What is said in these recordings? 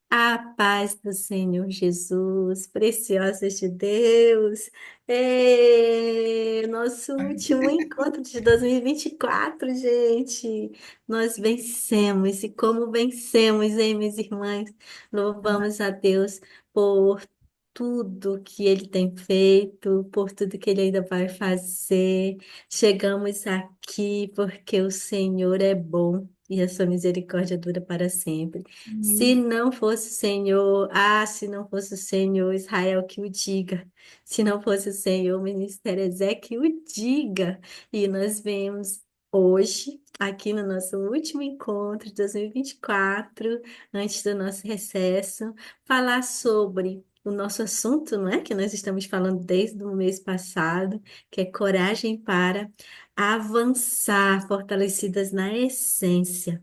A paz do Senhor Jesus, preciosos de Deus, nosso último encontro de 2024, gente. Nós vencemos, e como vencemos, hein, minhas irmãs? Louvamos a Deus por tudo que Ele tem feito, por tudo que Ele ainda vai fazer. Chegamos aqui porque o Senhor é bom e a sua misericórdia dura para sempre. Se Amém. não fosse o Senhor, se não fosse o Senhor, Israel que o diga. Se não fosse o Senhor, o ministério Ezé que o diga. E nós vemos hoje, aqui no nosso último encontro de 2024, antes do nosso recesso, falar sobre o nosso assunto, não é? Que nós estamos falando desde o mês passado, que é coragem para avançar, fortalecidas na essência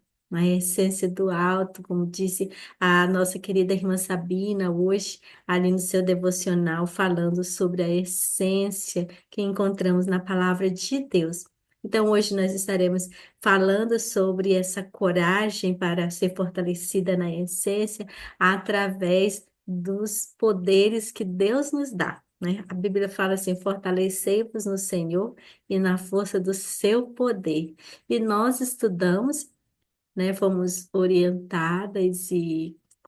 do alto, como disse a nossa querida irmã Sabina hoje, ali no seu devocional, falando sobre a essência que encontramos na palavra de Deus. Então, hoje nós estaremos falando sobre essa coragem para ser fortalecida na essência através dos poderes que Deus nos dá. Né? A Bíblia fala assim: fortalecei-vos no Senhor e na força do seu poder. E nós estudamos, né, fomos orientadas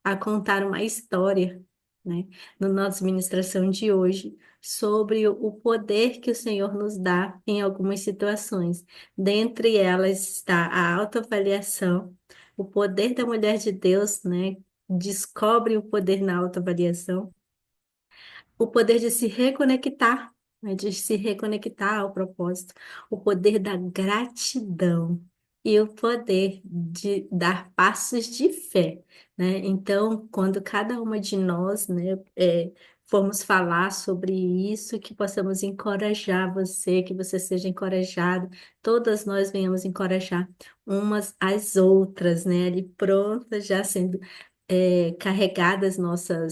a contar uma história, né, na nossa ministração de hoje, sobre o poder que o Senhor nos dá em algumas situações. Dentre elas está a autoavaliação, o poder da mulher de Deus, né, descobre o poder na autoavaliação, o poder de se reconectar, né, de se reconectar ao propósito, o poder da gratidão e o poder de dar passos de fé, né? Então, quando cada uma de nós, né, formos falar sobre isso, que possamos encorajar você, que você seja encorajado, todas nós venhamos encorajar umas às outras, né? Ali prontas, já sendo carregadas nossa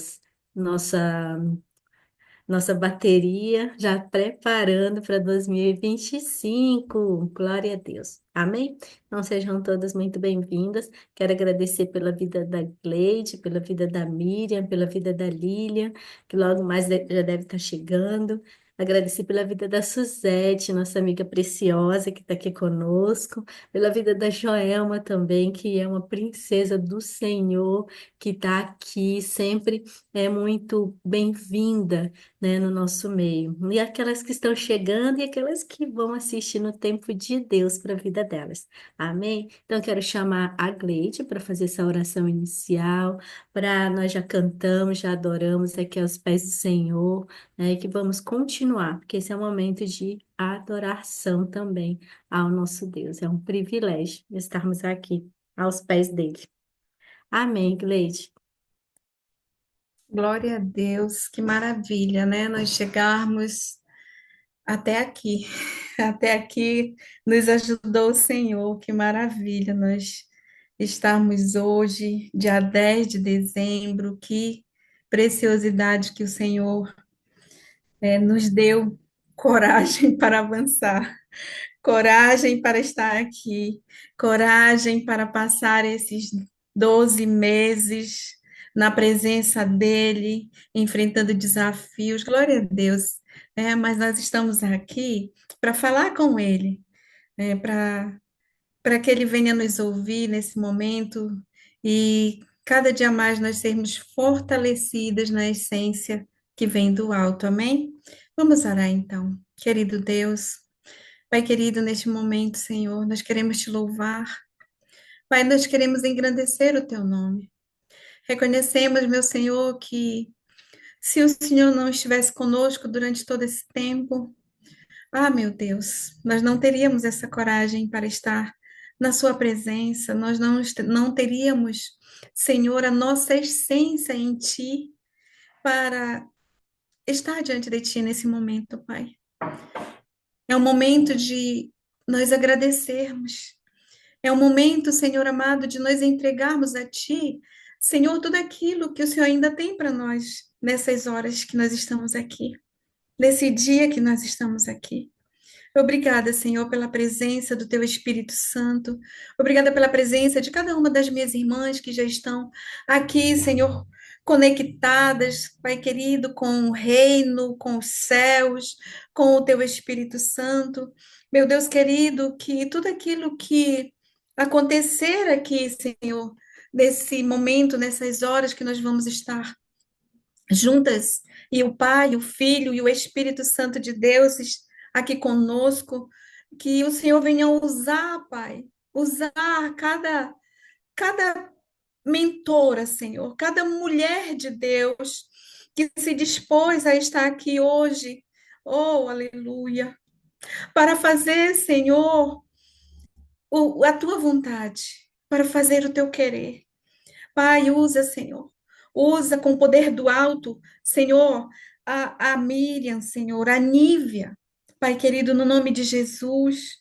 nossa bateria já preparando para 2025. Glória a Deus. Amém? Então sejam todas muito bem-vindas. Quero agradecer pela vida da Gleide, pela vida da Miriam, pela vida da Lilian, que logo mais já deve estar chegando. Agradecer pela vida da Suzete, nossa amiga preciosa que está aqui conosco, pela vida da Joelma também, que é uma princesa do Senhor, que está aqui sempre é muito bem-vinda, né, no nosso meio. E aquelas que estão chegando e aquelas que vão assistir no tempo de Deus para a vida delas. Amém? Então, eu quero chamar a Gleide para fazer essa oração inicial, para nós já cantamos, já adoramos aqui aos pés do Senhor, né, e que vamos continuar, porque esse é um momento de adoração também ao nosso Deus. É um privilégio estarmos aqui aos pés dele. Amém, Gleide. Glória a Deus, que maravilha, né? Nós chegarmos até aqui. Até aqui nos ajudou o Senhor, que maravilha nós estarmos hoje, dia 10 de dezembro, que preciosidade que o Senhor nos deu coragem para avançar, coragem para estar aqui, coragem para passar esses 12 meses na presença dele, enfrentando desafios. Glória a Deus. Mas nós estamos aqui para falar com ele, para que ele venha nos ouvir nesse momento e cada dia mais nós sermos fortalecidas na essência que vem do alto. Amém? Vamos orar então. Querido Deus, Pai querido, neste momento, Senhor, nós queremos te louvar. Pai, nós queremos engrandecer o teu nome. Reconhecemos, meu Senhor, que se o Senhor não estivesse conosco durante todo esse tempo, meu Deus, nós não teríamos essa coragem para estar na sua presença, nós não teríamos, Senhor, a nossa essência em ti para estar diante de ti nesse momento, Pai. É um momento de nós agradecermos. É o momento, Senhor amado, de nós entregarmos a Ti, Senhor, tudo aquilo que o Senhor ainda tem para nós nessas horas que nós estamos aqui, nesse dia que nós estamos aqui. Obrigada, Senhor, pela presença do Teu Espírito Santo. Obrigada pela presença de cada uma das minhas irmãs que já estão aqui, Senhor, conectadas, Pai querido, com o reino, com os céus, com o Teu Espírito Santo. Meu Deus querido, que tudo aquilo que acontecer aqui, Senhor, nesse momento, nessas horas que nós vamos estar juntas, e o Pai, o Filho e o Espírito Santo de Deus aqui conosco, que o Senhor venha usar, Pai, usar cada mentora, Senhor, cada mulher de Deus que se dispôs a estar aqui hoje, oh, aleluia, para fazer, Senhor, a tua vontade, para fazer o teu querer. Pai, usa, Senhor. Usa com o poder do alto, Senhor, a Miriam, Senhor, a Nívia. Pai querido, no nome de Jesus,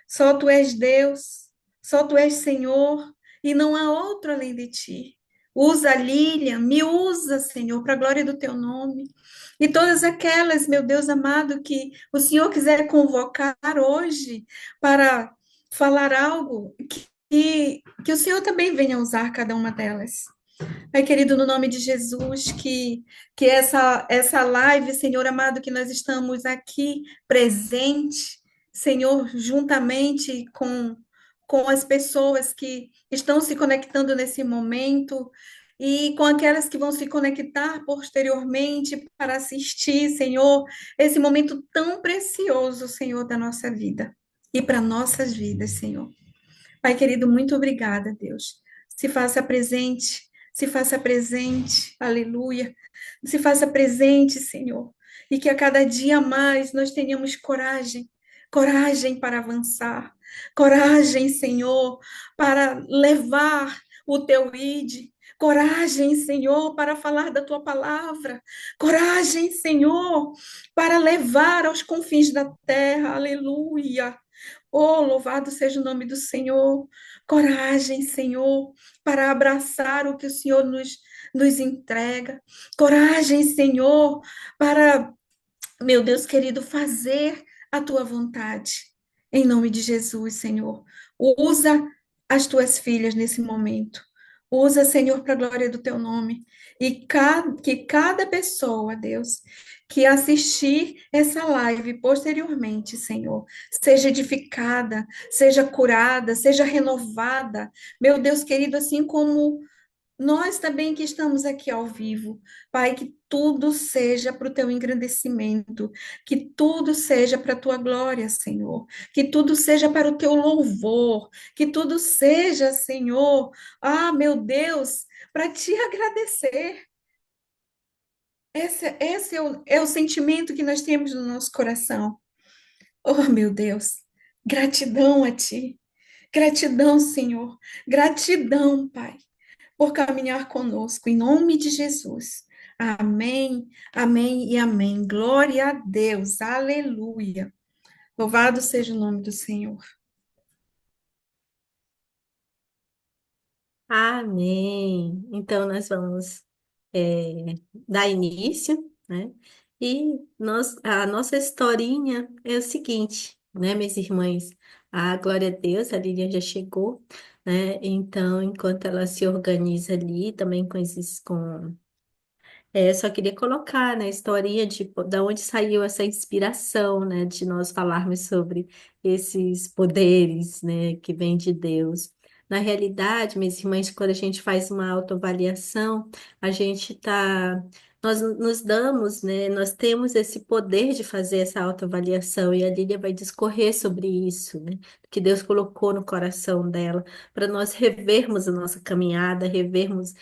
só tu és Deus, só tu és Senhor, e não há outro além de ti. Usa a Lilian, me usa, Senhor, para a glória do teu nome. E todas aquelas, meu Deus amado, que o Senhor quiser convocar hoje para falar algo, que o Senhor também venha usar cada uma delas. Pai querido, no nome de Jesus, que essa live, Senhor amado, que nós estamos aqui presente, Senhor, juntamente com as pessoas que estão se conectando nesse momento e com aquelas que vão se conectar posteriormente para assistir, Senhor, esse momento tão precioso, Senhor, da nossa vida e para nossas vidas, Senhor. Pai querido, muito obrigada, Deus. Se faça presente, aleluia. Se faça presente, Senhor. E que a cada dia mais nós tenhamos coragem, coragem para avançar, coragem, Senhor, para levar o teu ID. Coragem, Senhor, para falar da tua palavra. Coragem, Senhor, para levar aos confins da terra. Aleluia. Oh, louvado seja o nome do Senhor. Coragem, Senhor, para abraçar o que o Senhor nos entrega. Coragem, Senhor, para, meu Deus querido, fazer a tua vontade. Em nome de Jesus, Senhor. Usa as tuas filhas nesse momento. Usa, Senhor, para a glória do teu nome. E que cada pessoa, Deus, que assistir essa live posteriormente, Senhor, seja edificada, seja curada, seja renovada. Meu Deus querido, assim como nós também que estamos aqui ao vivo, Pai, que tudo seja para o teu engrandecimento, que tudo seja para a tua glória, Senhor, que tudo seja para o teu louvor, que tudo seja, Senhor, meu Deus, para te agradecer. Esse é o sentimento que nós temos no nosso coração. Oh, meu Deus, gratidão a ti, gratidão, Senhor, gratidão, Pai, por caminhar conosco, em nome de Jesus. Amém, amém e amém. Glória a Deus, aleluia. Louvado seja o nome do Senhor. Amém. Então, nós vamos dar início, né? E a nossa historinha é o seguinte, né, minhas irmãs? A glória a Deus, a Lilian já chegou, né? Então, enquanto ela se organiza ali, também com só queria colocar na historinha da onde saiu essa inspiração, né, de nós falarmos sobre esses poderes, né, que vêm de Deus. Na realidade, minhas irmãs, quando a gente faz uma autoavaliação, a gente nós nos damos, né, nós temos esse poder de fazer essa autoavaliação e a Lília vai discorrer sobre isso, né, que Deus colocou no coração dela, para nós revermos a nossa caminhada, revermos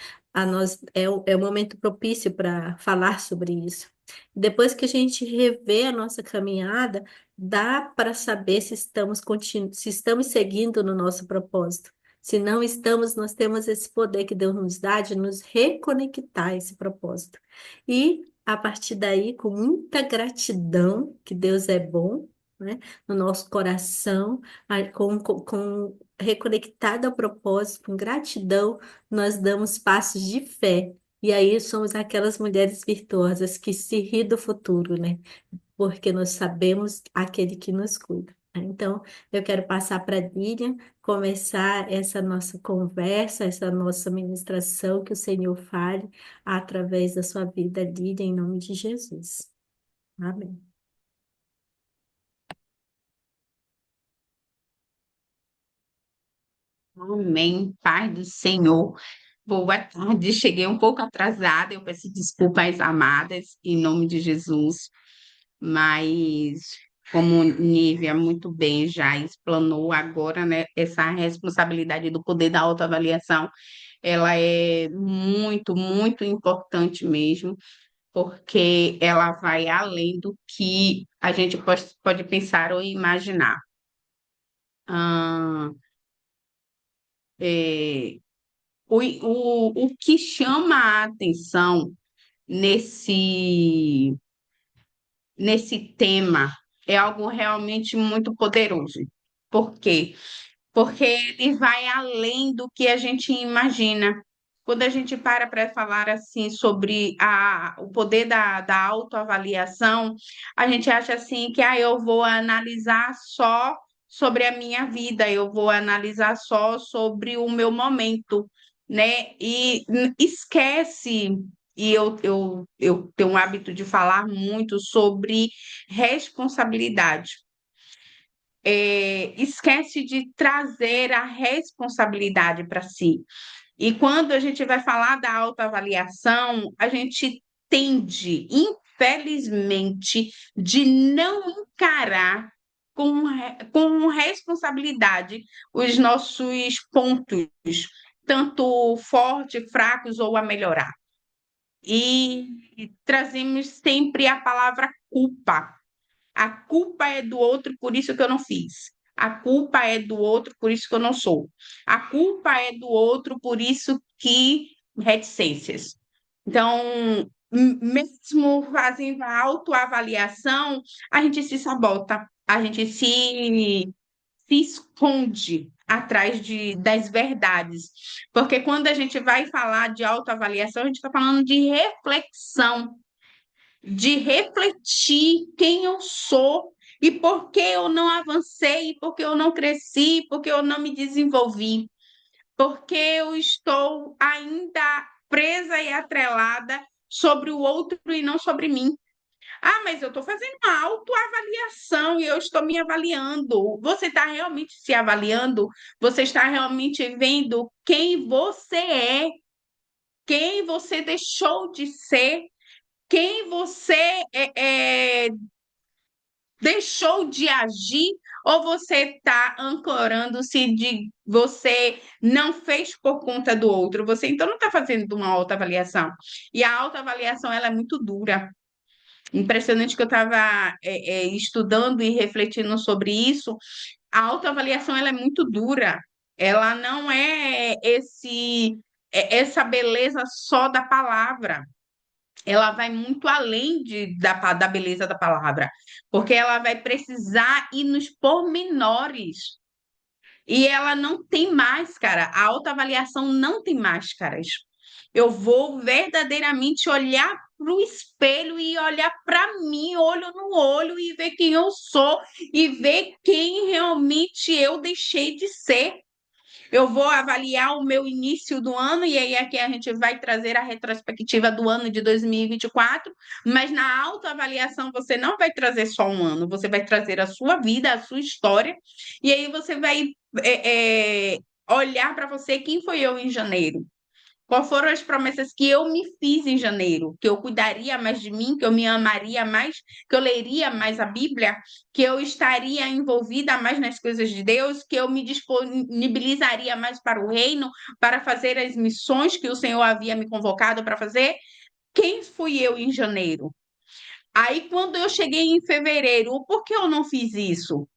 é o momento propício para falar sobre isso. Depois que a gente revê a nossa caminhada, dá para saber se estamos seguindo no nosso propósito. Se não estamos, nós temos esse poder que Deus nos dá de nos reconectar a esse propósito. E a partir daí, com muita gratidão, que Deus é bom, né, no nosso coração, reconectado ao propósito, com gratidão nós damos passos de fé. E aí somos aquelas mulheres virtuosas que se ri do futuro, né? porque nós sabemos aquele que nos cuida. Então, eu quero passar para a Lilian, começar essa nossa conversa, essa nossa ministração, que o Senhor fale através da sua vida, Lilian, em nome de Jesus. Amém. Amém, Pai do Senhor. Boa tarde, cheguei um pouco atrasada, eu peço desculpas, amadas, em nome de Jesus, mas como Nívia muito bem já explanou agora, né, essa responsabilidade do poder da autoavaliação, ela é muito, muito importante mesmo, porque ela vai além do que a gente pode pensar ou imaginar. Ah, é, o que chama a atenção nesse, nesse tema é algo realmente muito poderoso. Por quê? Porque ele vai além do que a gente imagina. Quando a gente para falar assim sobre o poder da autoavaliação, a gente acha assim que eu vou analisar só sobre a minha vida, eu vou analisar só sobre o meu momento, né? E esquece, e eu tenho o hábito de falar muito sobre responsabilidade, esquece de trazer a responsabilidade para si. E quando a gente vai falar da autoavaliação, a gente tende, infelizmente, de não encarar com responsabilidade os nossos pontos, tanto fortes, fracos ou a melhorar. E trazemos sempre a palavra culpa. A culpa é do outro, por isso que eu não fiz. A culpa é do outro, por isso que eu não sou. A culpa é do outro, por isso que reticências. Então, mesmo fazendo a autoavaliação, a gente se sabota, a gente se esconde atrás das verdades. Porque quando a gente vai falar de autoavaliação, a gente está falando de reflexão, de refletir quem eu sou e por que eu não avancei, por que eu não cresci, por que eu não me desenvolvi, porque eu estou ainda presa e atrelada sobre o outro e não sobre mim. Ah, mas eu estou fazendo uma autoavaliação e eu estou me avaliando. Você está realmente se avaliando? Você está realmente vendo quem você é, quem você deixou de ser, quem você deixou de agir, ou você está ancorando-se de você não fez por conta do outro, você então não está fazendo uma autoavaliação. E a autoavaliação ela é muito dura. Impressionante que eu estava estudando e refletindo sobre isso. A autoavaliação ela é muito dura. Ela não é essa beleza só da palavra, ela vai muito além da beleza da palavra, porque ela vai precisar ir nos pormenores. E ela não tem máscara, a autoavaliação não tem máscaras. Eu vou verdadeiramente olhar para o espelho e olhar para mim, olho no olho, e ver quem eu sou e ver quem realmente eu deixei de ser. Eu vou avaliar o meu início do ano, e aí aqui a gente vai trazer a retrospectiva do ano de 2024, mas na autoavaliação você não vai trazer só um ano, você vai trazer a sua vida, a sua história, e aí você vai olhar para você quem foi eu em janeiro. Quais foram as promessas que eu me fiz em janeiro? Que eu cuidaria mais de mim, que eu me amaria mais, que eu leria mais a Bíblia, que eu estaria envolvida mais nas coisas de Deus, que eu me disponibilizaria mais para o reino, para fazer as missões que o Senhor havia me convocado para fazer. Quem fui eu em janeiro? Aí, quando eu cheguei em fevereiro, por que eu não fiz isso?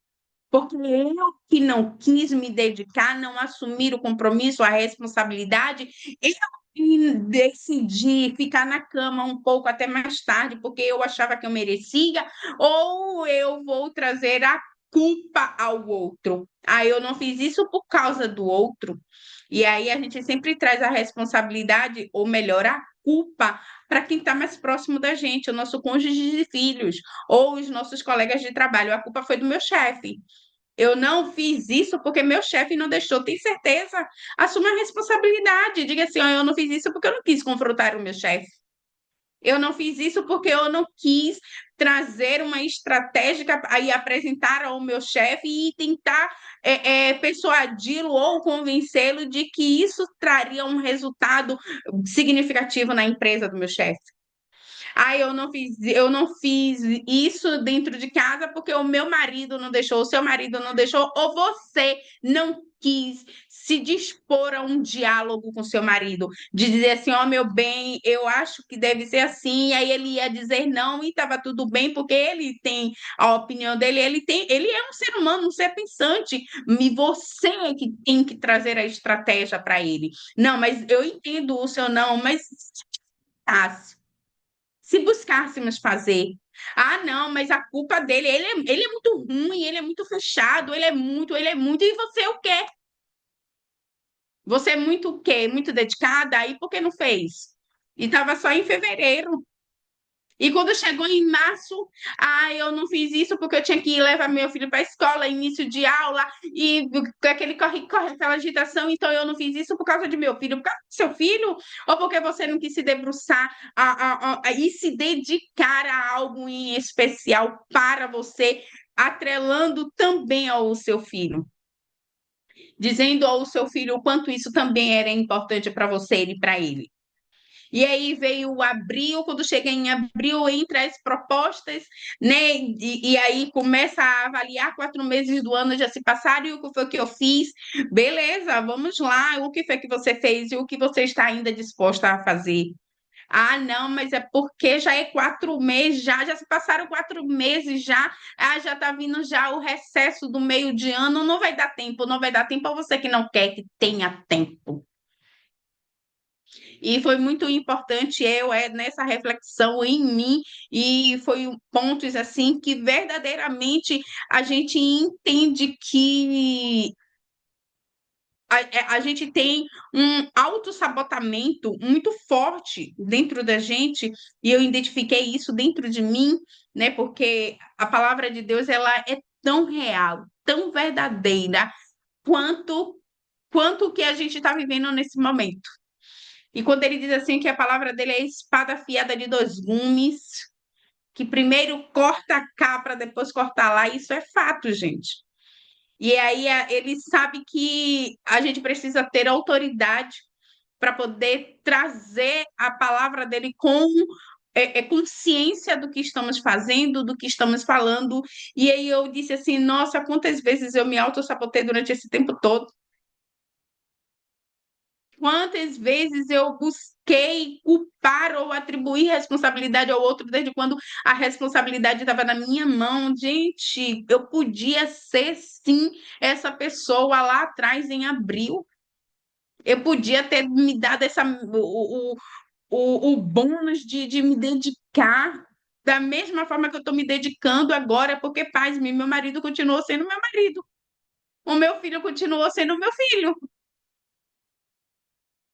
Porque eu que não quis me dedicar, não assumir o compromisso, a responsabilidade, eu que decidi ficar na cama um pouco até mais tarde, porque eu achava que eu merecia, ou eu vou trazer a culpa ao outro. Aí eu não fiz isso por causa do outro. E aí a gente sempre traz a responsabilidade, ou melhor, a culpa para quem está mais próximo da gente, o nosso cônjuge de filhos, ou os nossos colegas de trabalho. A culpa foi do meu chefe. Eu não fiz isso porque meu chefe não deixou. Tem certeza? Assuma a responsabilidade. Diga assim: ó, eu não fiz isso porque eu não quis confrontar o meu chefe. Eu não fiz isso porque eu não quis trazer uma estratégia e apresentar ao meu chefe e tentar persuadi-lo ou convencê-lo de que isso traria um resultado significativo na empresa do meu chefe. Ah, eu não fiz isso dentro de casa porque o meu marido não deixou, o seu marido não deixou, ou você não quis se dispor a um diálogo com seu marido, de dizer assim, ó, meu bem, eu acho que deve ser assim, e aí ele ia dizer não e estava tudo bem, porque ele tem a opinião dele, ele é um ser humano, um ser pensante, e você é que tem que trazer a estratégia para ele. Não, mas eu entendo o seu não, mas se buscássemos fazer. Ah, não, mas a culpa dele, ele é muito ruim, ele é muito fechado, ele é muito, e você o quê? Você é muito o quê? Muito dedicada, aí por que não fez? E estava só em fevereiro. E quando chegou em março, eu não fiz isso porque eu tinha que levar meu filho para a escola, início de aula, e aquele corre-corre, aquela agitação, então eu não fiz isso por causa de meu filho, por causa do seu filho, ou porque você não quis se debruçar e se dedicar a algo em especial para você, atrelando também ao seu filho, dizendo ao seu filho o quanto isso também era importante para você e para ele. E aí veio o abril, quando chega em abril, entra as propostas, né? E aí começa a avaliar 4 meses do ano já se passaram e o que foi que eu fiz. Beleza, vamos lá. O que foi que você fez e o que você está ainda disposta a fazer? Ah, não, mas é porque já é 4 meses, já se passaram 4 meses já, já está vindo já o recesso do meio de ano, não vai dar tempo, não vai dar tempo a você que não quer que tenha tempo. E foi muito importante nessa reflexão em mim, e foi pontos assim que verdadeiramente a gente entende que a gente tem um autossabotamento muito forte dentro da gente, e eu identifiquei isso dentro de mim, né? Porque a palavra de Deus ela é tão real, tão verdadeira quanto o que a gente está vivendo nesse momento. E quando ele diz assim que a palavra dele é espada afiada de 2 gumes, que primeiro corta cá para depois cortar lá, isso é fato, gente. E aí ele sabe que a gente precisa ter autoridade para poder trazer a palavra dele com consciência do que estamos fazendo, do que estamos falando. E aí eu disse assim, nossa, quantas vezes eu me autossabotei durante esse tempo todo. Quantas vezes eu busquei culpar ou atribuir responsabilidade ao outro, desde quando a responsabilidade estava na minha mão? Gente, eu podia ser sim essa pessoa lá atrás em abril. Eu podia ter me dado o bônus de me dedicar da mesma forma que eu estou me dedicando agora, porque, paz, meu marido continuou sendo meu marido. O meu filho continuou sendo meu filho.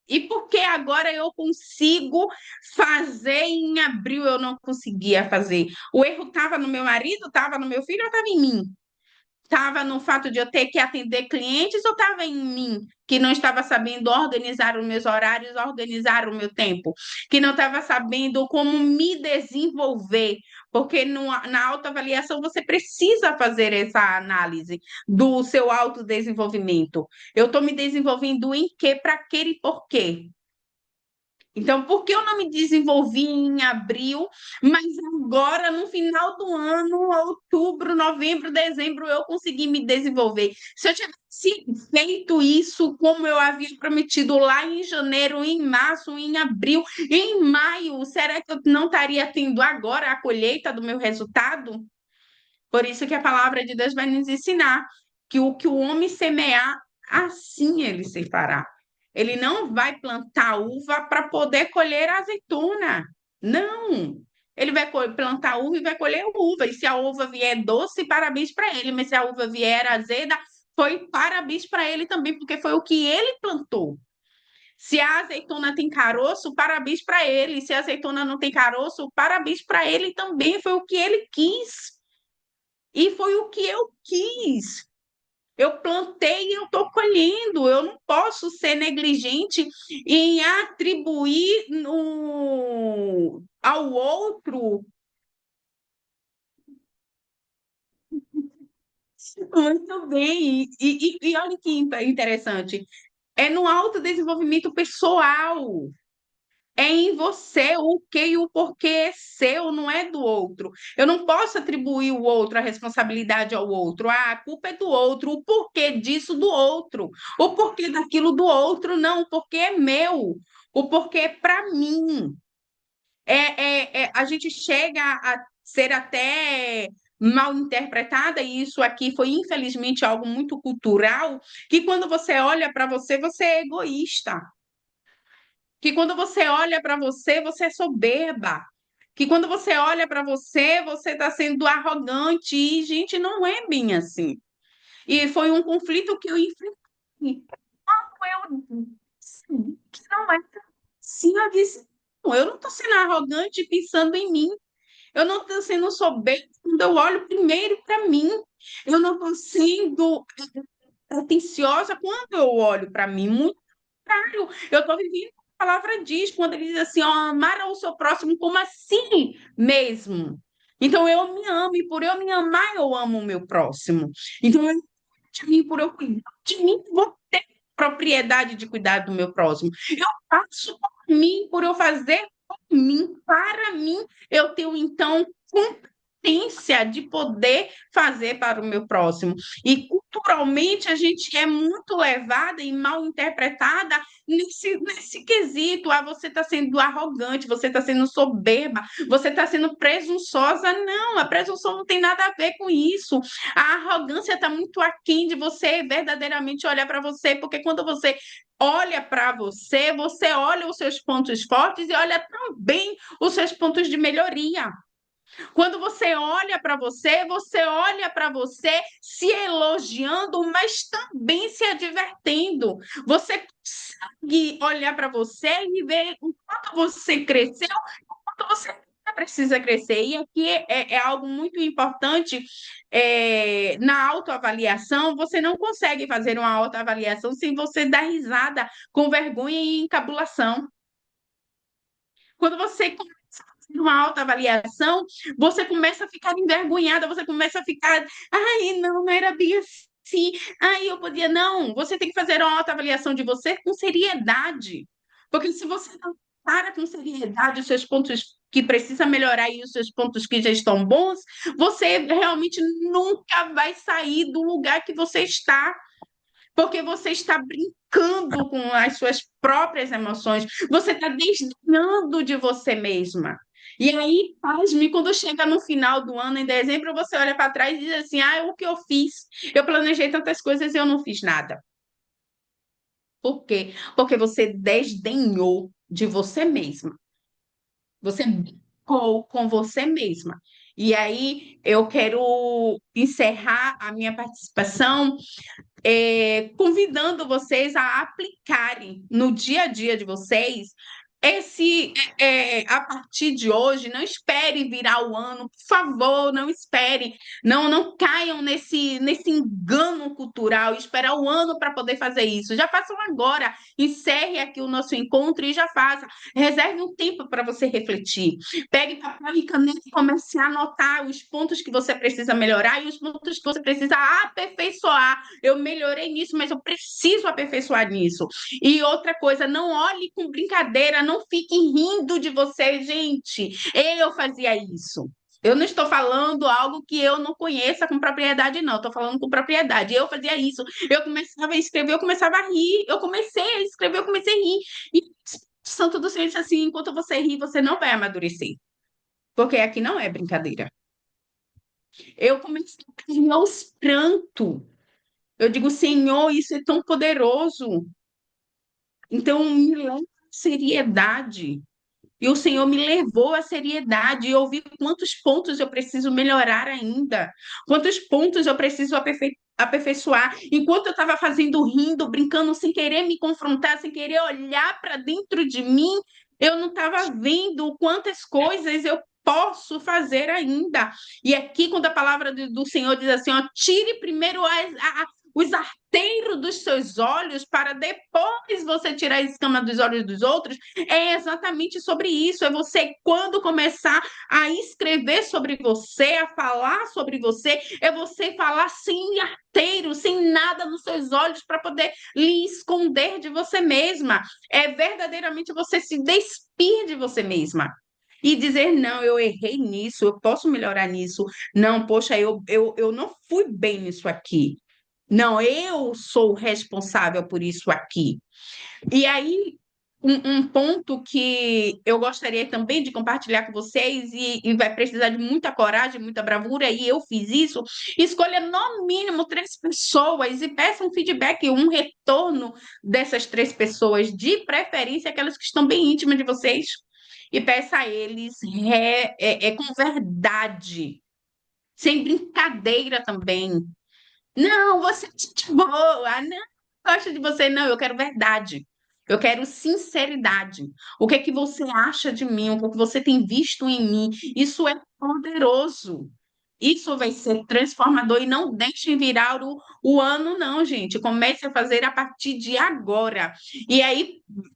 E porque agora eu consigo fazer e em abril eu não conseguia fazer? O erro estava no meu marido, estava no meu filho ou estava em mim? Estava no fato de eu ter que atender clientes ou estava em mim, que não estava sabendo organizar os meus horários, organizar o meu tempo, que não estava sabendo como me desenvolver, porque na autoavaliação você precisa fazer essa análise do seu autodesenvolvimento. Eu estou me desenvolvendo em quê, para quê e por quê? Então, por que eu não me desenvolvi em abril, mas agora, no final do ano, outubro, novembro, dezembro, eu consegui me desenvolver? Se eu tivesse feito isso como eu havia prometido lá em janeiro, em março, em abril, em maio, será que eu não estaria tendo agora a colheita do meu resultado? Por isso que a palavra de Deus vai nos ensinar que o que o homem semear, assim ele se fará. Ele não vai plantar uva para poder colher azeitona. Não. Ele vai plantar uva e vai colher uva. E se a uva vier doce, parabéns para ele. Mas se a uva vier azeda, foi parabéns para ele também, porque foi o que ele plantou. Se a azeitona tem caroço, parabéns para ele. Se a azeitona não tem caroço, parabéns para ele também. Foi o que ele quis. E foi o que eu quis. Eu plantei e eu estou colhendo. Eu não posso ser negligente em atribuir ao outro. Muito bem. E olha que interessante. É no autodesenvolvimento pessoal. É em você o que e o porquê é seu, não é do outro. Eu não posso atribuir o outro, a responsabilidah ao outro. Ah, a culpa é do outro, o porquê disso do outro, o porquê daquilo do outro, não, o porquê é meu, o porquê é para mim. A gente chega a ser até mal interpretada, e isso aqui foi, infelizmente, algo muito cultural, que quando você olha para você, você é egoísta. Que quando você olha para você, você é soberba. Que quando você olha para você, você está sendo arrogante. E, gente, não é bem assim. E foi um conflito que eu enfrentei. Eu disse que não é assim. Eu disse, não, eu não estou sendo arrogante pensando em mim. Eu não estou sendo soberba quando eu olho primeiro para mim. Eu não estou sendo atenciosa quando eu olho para mim. Muito contrário, eu estou vivendo o que a palavra diz, quando ele diz assim, ó, amar ao seu próximo como assim mesmo. Então eu me amo, e por eu me amar, eu amo o meu próximo. Então, de mim, por eu cuidar de mim, vou ter propriedade de cuidar do meu próximo. Eu faço por mim, por eu fazer por mim, para mim, eu tenho então competência de poder fazer para o meu próximo. E culturalmente a gente é muito levada e mal interpretada nesse quesito. Ah, você está sendo arrogante, você está sendo soberba, você está sendo presunçosa. Não, a presunção não tem nada a ver com isso. A arrogância está muito aquém de você verdadeiramente olhar para você, porque quando você olha para você, você olha os seus pontos fortes e olha também os seus pontos de melhoria. Quando você olha para você se elogiando, mas também se advertendo. Você consegue olhar para você e ver o quanto você cresceu, o quanto você precisa crescer. E aqui é algo muito importante, na autoavaliação. Você não consegue fazer uma autoavaliação sem você dar risada, com vergonha e encabulação. Quando você começa a fazer uma autoavaliação, você começa a ficar envergonhada, você começa a ficar, ai, não era bem assim, ai, eu podia. Não, você tem que fazer uma autoavaliação de você com seriedade. Porque se você não para com seriedade os seus pontos que precisa melhorar e os seus pontos que já estão bons, você realmente nunca vai sair do lugar que você está, porque você está brincando com as suas próprias emoções, você está desdenhando de você mesma. E aí, pasme, quando chega no final do ano, em dezembro, você olha para trás e diz assim: ah, o que eu fiz? Eu planejei tantas coisas e eu não fiz nada. Por quê? Porque você desdenhou de você mesma. Você brincou com você mesma. E aí, eu quero encerrar a minha participação convidando vocês a aplicarem no dia a dia de vocês a partir de hoje. Não espere virar o ano, por favor, não espere, não caiam nesse engano cultural, esperar o ano para poder fazer isso. Já façam agora, encerre aqui o nosso encontro e já faça. Reserve um tempo para você refletir. Pegue papel e caneta e comece a anotar os pontos que você precisa melhorar e os pontos que você precisa aperfeiçoar. Eu melhorei nisso, mas eu preciso aperfeiçoar nisso. E outra coisa, não olhe com brincadeira, não fiquem rindo de você, gente. Eu fazia isso. Eu não estou falando algo que eu não conheça com propriedade, não. Estou falando com propriedade. Eu fazia isso. Eu começava a escrever, eu começava a rir. Eu comecei a escrever, eu comecei a rir. E o Santo do Senhor disse assim: enquanto você ri, você não vai amadurecer. Porque aqui não é brincadeira. Eu comecei a cair aos prantos. Eu digo: Senhor, isso é tão poderoso. Então, me leva a seriedade. E o Senhor me levou à seriedade. E eu vi quantos pontos eu preciso melhorar ainda, quantos pontos eu preciso aperfeiçoar aperfeiçoar. Enquanto eu estava fazendo, rindo, brincando, sem querer me confrontar, sem querer olhar para dentro de mim, eu não estava vendo quantas coisas eu posso fazer ainda. E aqui, quando a palavra do Senhor diz assim, ó, tire primeiro os arteiros dos seus olhos para depois você tirar a escama dos olhos dos outros, é exatamente sobre isso. É você, quando começar a escrever sobre você, a falar sobre você, é você falar sem arteiro, sem nada nos seus olhos para poder lhe esconder de você mesma. É verdadeiramente você se despir de você mesma. E dizer, não, eu errei nisso, eu posso melhorar nisso. Não, poxa, eu não fui bem nisso aqui. Não, eu sou responsável por isso aqui. E aí, um ponto que eu gostaria também de compartilhar com vocês, e vai precisar de muita coragem, muita bravura, e eu fiz isso, escolha no mínimo 3 pessoas e peça um feedback, um retorno dessas 3 pessoas, de preferência aquelas que estão bem íntimas de vocês, e peça a eles com verdade, sem brincadeira também. Não, você é gente boa. Não, gosto de você. Não, eu quero verdade. Eu quero sinceridade. O que é que você acha de mim? O que é que você tem visto em mim? Isso é poderoso. Isso vai ser transformador e não deixem virar o ano, não, gente. Comece a fazer a partir de agora. E aí,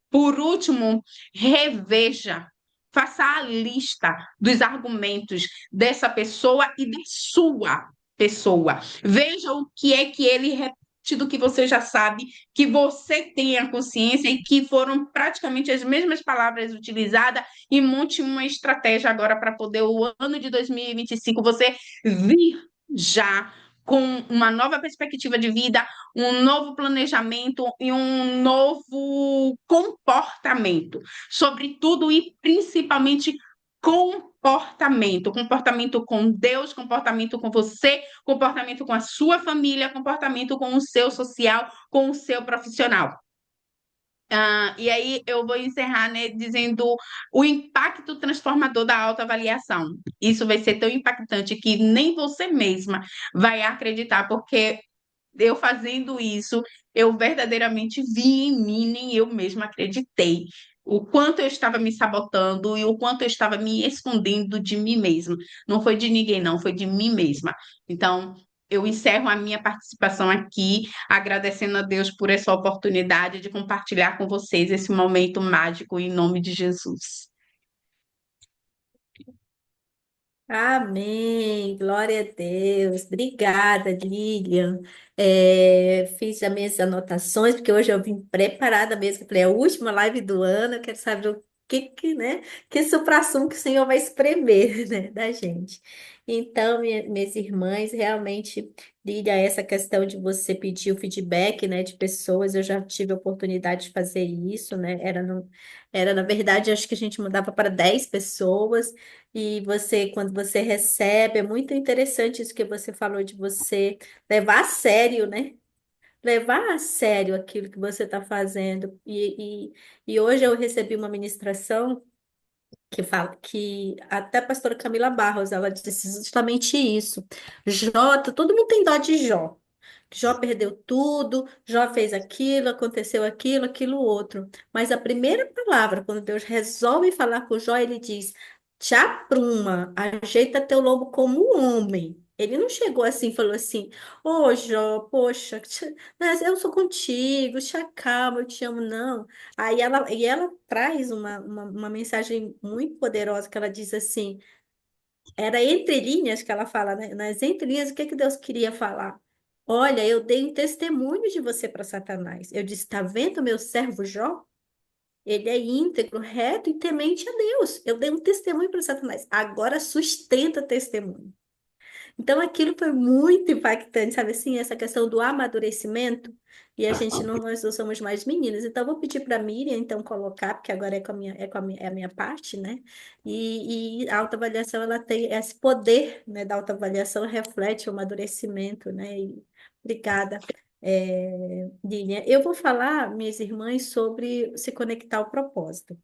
por último, reveja. Faça a lista dos argumentos dessa pessoa e da sua pessoa. Veja o que é que ele repete do que você já sabe, que você tem a consciência e que foram praticamente as mesmas palavras utilizadas, e monte uma estratégia agora para poder o ano de 2025 você vir já com uma nova perspectiva de vida, um novo planejamento e um novo comportamento, sobretudo e principalmente comportamento com Deus, comportamento com você, comportamento com a sua família, comportamento com o seu social, com o seu profissional. E aí eu vou encerrar, né, dizendo o impacto transformador da autoavaliação. Isso vai ser tão impactante que nem você mesma vai acreditar, porque eu fazendo isso, eu verdadeiramente vi em mim, nem eu mesma acreditei. O quanto eu estava me sabotando e o quanto eu estava me escondendo de mim mesma. Não foi de ninguém, não, foi de mim mesma. Então, eu encerro a minha participação aqui, agradecendo a Deus por essa oportunidade de compartilhar com vocês esse momento mágico em nome de Jesus. Amém, glória a Deus. Obrigada, Lilian. Fiz as minhas anotações, porque hoje eu vim preparada mesmo. Falei, é a última live do ano, eu quero saber o né, que supra-sumo que o Senhor vai espremer, né, da gente. Então, minhas irmãs, realmente, Lilian, essa questão de você pedir o feedback, né, de pessoas, eu já tive a oportunidade de fazer isso, né, na verdade, acho que a gente mandava para 10 pessoas, e você, quando você recebe, é muito interessante isso que você falou de você levar a sério, né? Levar a sério aquilo que você está fazendo. E hoje eu recebi uma ministração que fala que até a pastora Camila Barros, ela disse justamente isso. Jó, todo mundo tem dó de Jó. Jó perdeu tudo, Jó fez aquilo, aconteceu aquilo, aquilo outro. Mas a primeira palavra, quando Deus resolve falar com Jó, ele diz: te apruma, ajeita teu lobo como um homem. Ele não chegou assim e falou assim: ô Jó, poxa, mas eu sou contigo, te acalma, eu te amo, não. E ela traz uma mensagem muito poderosa que ela diz assim. Era entre linhas que ela fala, né? Nas entrelinhas, o que que Deus queria falar? Olha, eu dei um testemunho de você para Satanás. Eu disse: está vendo meu servo Jó? Ele é íntegro, reto e temente a Deus. Eu dei um testemunho para Satanás. Agora sustenta testemunho. Então, aquilo foi muito impactante, sabe assim, essa questão do amadurecimento, e a gente não, nós não somos mais meninas. Então, eu vou pedir para a Miriam, então, colocar, porque agora é a minha parte, né? E a autoavaliação, ela tem esse poder, né, da autoavaliação, reflete o amadurecimento, né? Obrigada, Lilian. Eu vou falar, minhas irmãs, sobre se conectar ao propósito.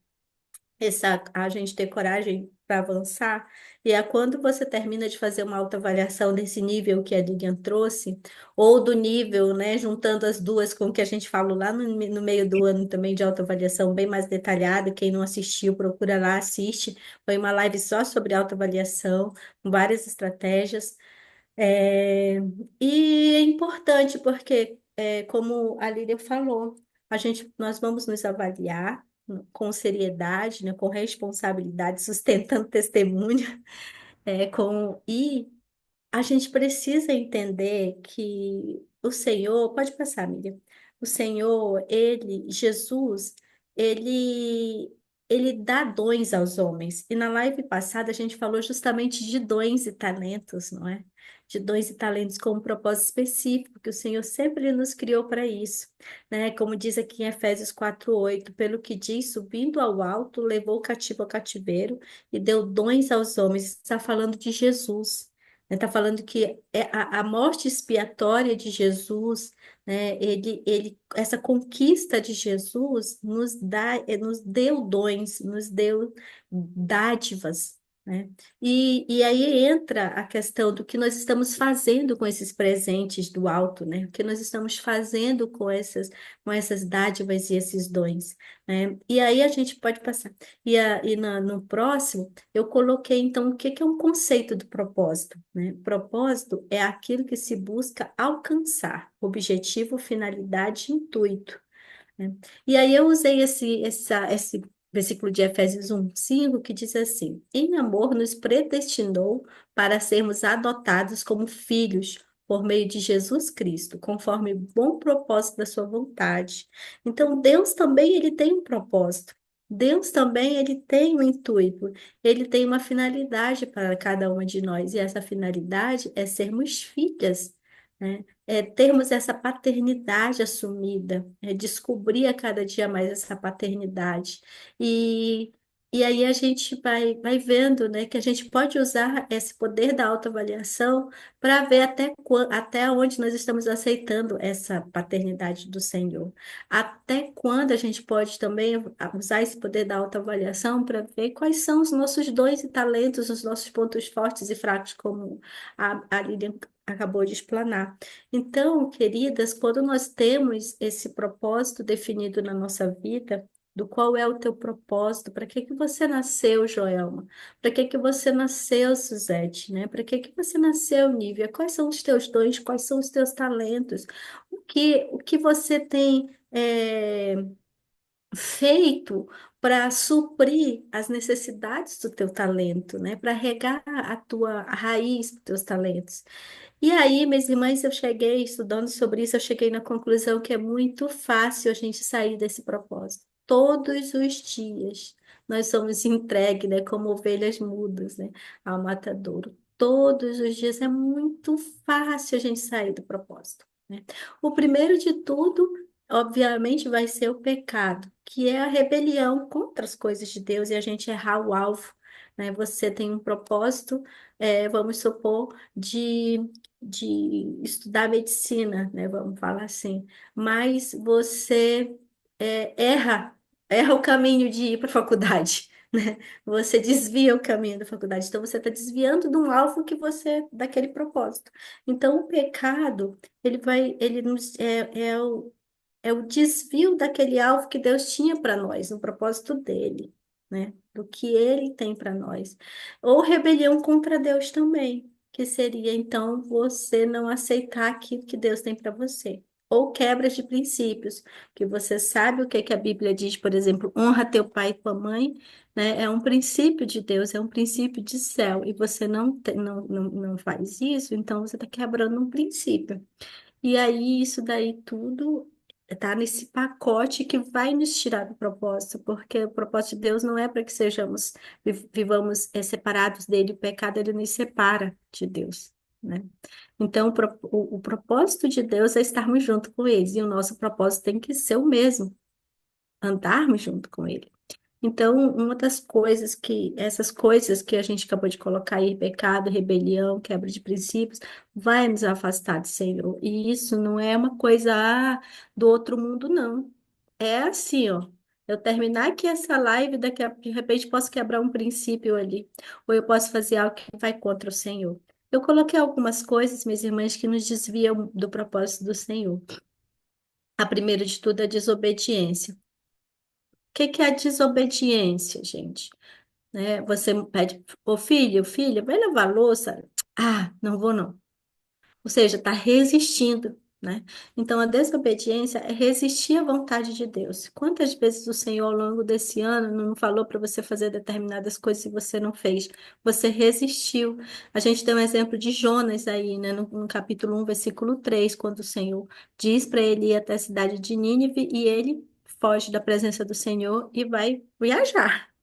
a gente ter coragem para avançar. E é quando você termina de fazer uma autoavaliação desse nível que a Lilian trouxe, ou do nível, né, juntando as duas com o que a gente falou lá no meio do ano também de autoavaliação bem mais detalhada. Quem não assistiu, procura lá, assiste. Foi uma live só sobre autoavaliação, com várias estratégias. É, e é importante porque, como a Lília falou, nós vamos nos avaliar com seriedade, né, com responsabilidade, sustentando testemunho, e a gente precisa entender que o Senhor, pode passar, Miriam, o Senhor, Jesus, ele, ele dá dons aos homens. E na live passada a gente falou justamente de dons e talentos, não é? De dons e talentos com um propósito específico, que o Senhor sempre nos criou para isso, né? Como diz aqui em Efésios 4:8, pelo que diz, subindo ao alto, levou o cativo ao cativeiro e deu dons aos homens. Está falando de Jesus. Está falando que a morte expiatória de Jesus, né, essa conquista de Jesus nos deu dons, nos deu dádivas, né? E aí entra a questão do que nós estamos fazendo com esses presentes do alto, né? O que nós estamos fazendo com essas dádivas e esses dons, né? E aí a gente pode passar. No próximo. Eu coloquei, então, o que que é um conceito do propósito, né? Propósito é aquilo que se busca alcançar, objetivo, finalidade, intuito, né? E aí eu usei esse versículo de Efésios 1:5 que diz assim: Em amor nos predestinou para sermos adotados como filhos por meio de Jesus Cristo, conforme o bom propósito da sua vontade. Então, Deus também ele tem um propósito. Deus também ele tem um intuito, ele tem uma finalidade para cada uma de nós, e essa finalidade é sermos filhas, né? É termos essa paternidade assumida, é descobrir a cada dia mais essa paternidade. E, e aí a gente vai vendo, né, que a gente pode usar esse poder da autoavaliação para ver até onde nós estamos aceitando essa paternidade do Senhor. Até quando a gente pode também usar esse poder da autoavaliação para ver quais são os nossos dons e talentos, os nossos pontos fortes e fracos, como a Lilian acabou de explanar. Então, queridas, quando nós temos esse propósito definido na nossa vida, do qual é o teu propósito, para que que você nasceu, Joelma? Para que que você nasceu, Suzete, né? Para que que você nasceu, Nívia? Quais são os teus dons? Quais são os teus talentos? O que você tem feito para suprir as necessidades do teu talento, né? Para regar a tua raiz dos teus talentos. E aí, minhas irmãs, eu cheguei, estudando sobre isso, eu cheguei na conclusão que é muito fácil a gente sair desse propósito. Todos os dias nós somos entregues, né, como ovelhas mudas, né, ao matadouro. Todos os dias é muito fácil a gente sair do propósito, né? O primeiro de tudo, obviamente, vai ser o pecado, que é a rebelião contra as coisas de Deus e a gente errar o alvo, né? Você tem um propósito, vamos supor, de estudar medicina, né? Vamos falar assim. Mas você erra o caminho de ir para a faculdade, né? Você desvia o caminho da faculdade. Então você está desviando de um alvo daquele propósito. Então o pecado, ele é o desvio daquele alvo que Deus tinha para nós, no propósito dele, né? Do que ele tem para nós. Ou rebelião contra Deus também, que seria então você não aceitar aquilo que Deus tem para você. Ou quebras de princípios, que você sabe o que que a Bíblia diz, por exemplo, honra teu pai e tua mãe, né? É um princípio de Deus, é um princípio de céu, e você não faz isso, então você está quebrando um princípio. E aí, isso daí tudo tá nesse pacote que vai nos tirar do propósito, porque o propósito de Deus não é para que vivamos separados dele, o pecado ele nos separa de Deus, né? Então, o propósito de Deus é estarmos junto com eles, e o nosso propósito tem que ser o mesmo, andarmos junto com ele. Então, essas coisas que a gente acabou de colocar aí, pecado, rebelião, quebra de princípios, vai nos afastar do Senhor. E isso não é uma coisa do outro mundo, não. É assim, ó. Eu terminar aqui essa live, de repente posso quebrar um princípio ali, ou eu posso fazer algo que vai contra o Senhor. Eu coloquei algumas coisas, minhas irmãs, que nos desviam do propósito do Senhor. A primeira de tudo é a desobediência. O que é a desobediência, gente? Né? Você pede, ô filho, filha, vai lavar a louça? Ah, não vou não. Ou seja, está resistindo, né? Então, a desobediência é resistir à vontade de Deus. Quantas vezes o Senhor, ao longo desse ano, não falou para você fazer determinadas coisas e você não fez? Você resistiu. A gente tem um exemplo de Jonas aí, né? No capítulo 1, versículo 3, quando o Senhor diz para ele ir até a cidade de Nínive e ele foge da presença do Senhor e vai viajar.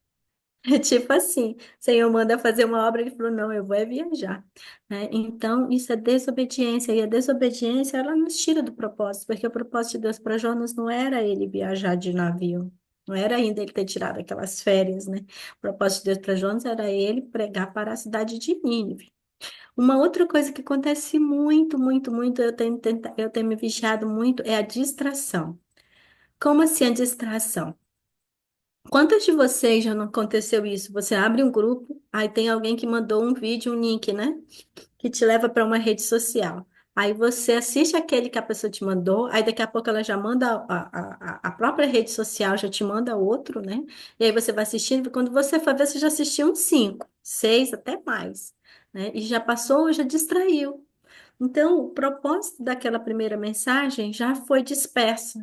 É tipo assim, o Senhor manda fazer uma obra, ele falou, não, eu vou é viajar, né? Então, isso é desobediência, e a desobediência, ela nos tira do propósito, porque o propósito de Deus para Jonas não era ele viajar de navio, não era ainda ele ter tirado aquelas férias, né? O propósito de Deus para Jonas era ele pregar para a cidade de Nínive. Uma outra coisa que acontece muito, muito, muito, eu tenho me vigiado muito, é a distração. Como assim a distração? Quantas de vocês já não aconteceu isso? Você abre um grupo, aí tem alguém que mandou um vídeo, um link, né? Que te leva para uma rede social. Aí você assiste aquele que a pessoa te mandou, aí daqui a pouco ela já manda a própria rede social, já te manda outro, né? E aí você vai assistindo, quando você for ver, você já assistiu uns cinco, seis, até mais, né? E já passou, já distraiu. Então, o propósito daquela primeira mensagem já foi disperso.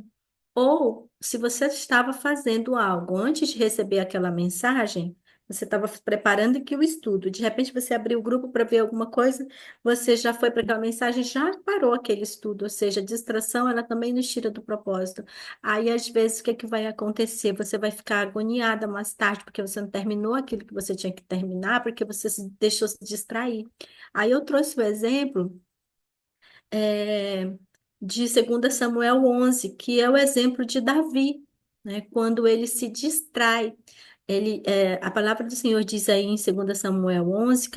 Ou, se você estava fazendo algo antes de receber aquela mensagem, você estava preparando aqui o estudo, de repente você abriu o grupo para ver alguma coisa, você já foi para aquela mensagem, já parou aquele estudo, ou seja, a distração, ela também nos tira do propósito. Aí, às vezes, o que é que vai acontecer? Você vai ficar agoniada mais tarde, porque você não terminou aquilo que você tinha que terminar, porque você se deixou se distrair. Aí eu trouxe o exemplo é, de 2 Samuel 11, que é o exemplo de Davi, né? Quando ele se distrai. A palavra do Senhor diz aí em 2 Samuel 11,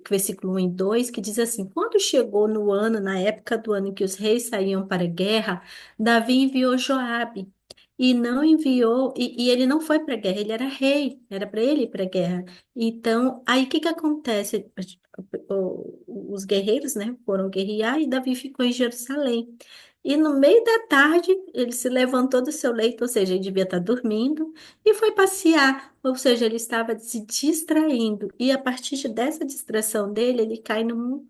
versículo 1 e 2, que diz assim: Quando chegou no ano, na época do ano em que os reis saíam para a guerra, Davi enviou Joabe. E não enviou, e ele não foi para a guerra, ele era rei, era para ele ir para a guerra. Então, aí o que que acontece? Os guerreiros, né, foram guerrear e Davi ficou em Jerusalém. E no meio da tarde, ele se levantou do seu leito, ou seja, ele devia estar dormindo, e foi passear, ou seja, ele estava se distraindo. E a partir dessa distração dele, ele cai numa,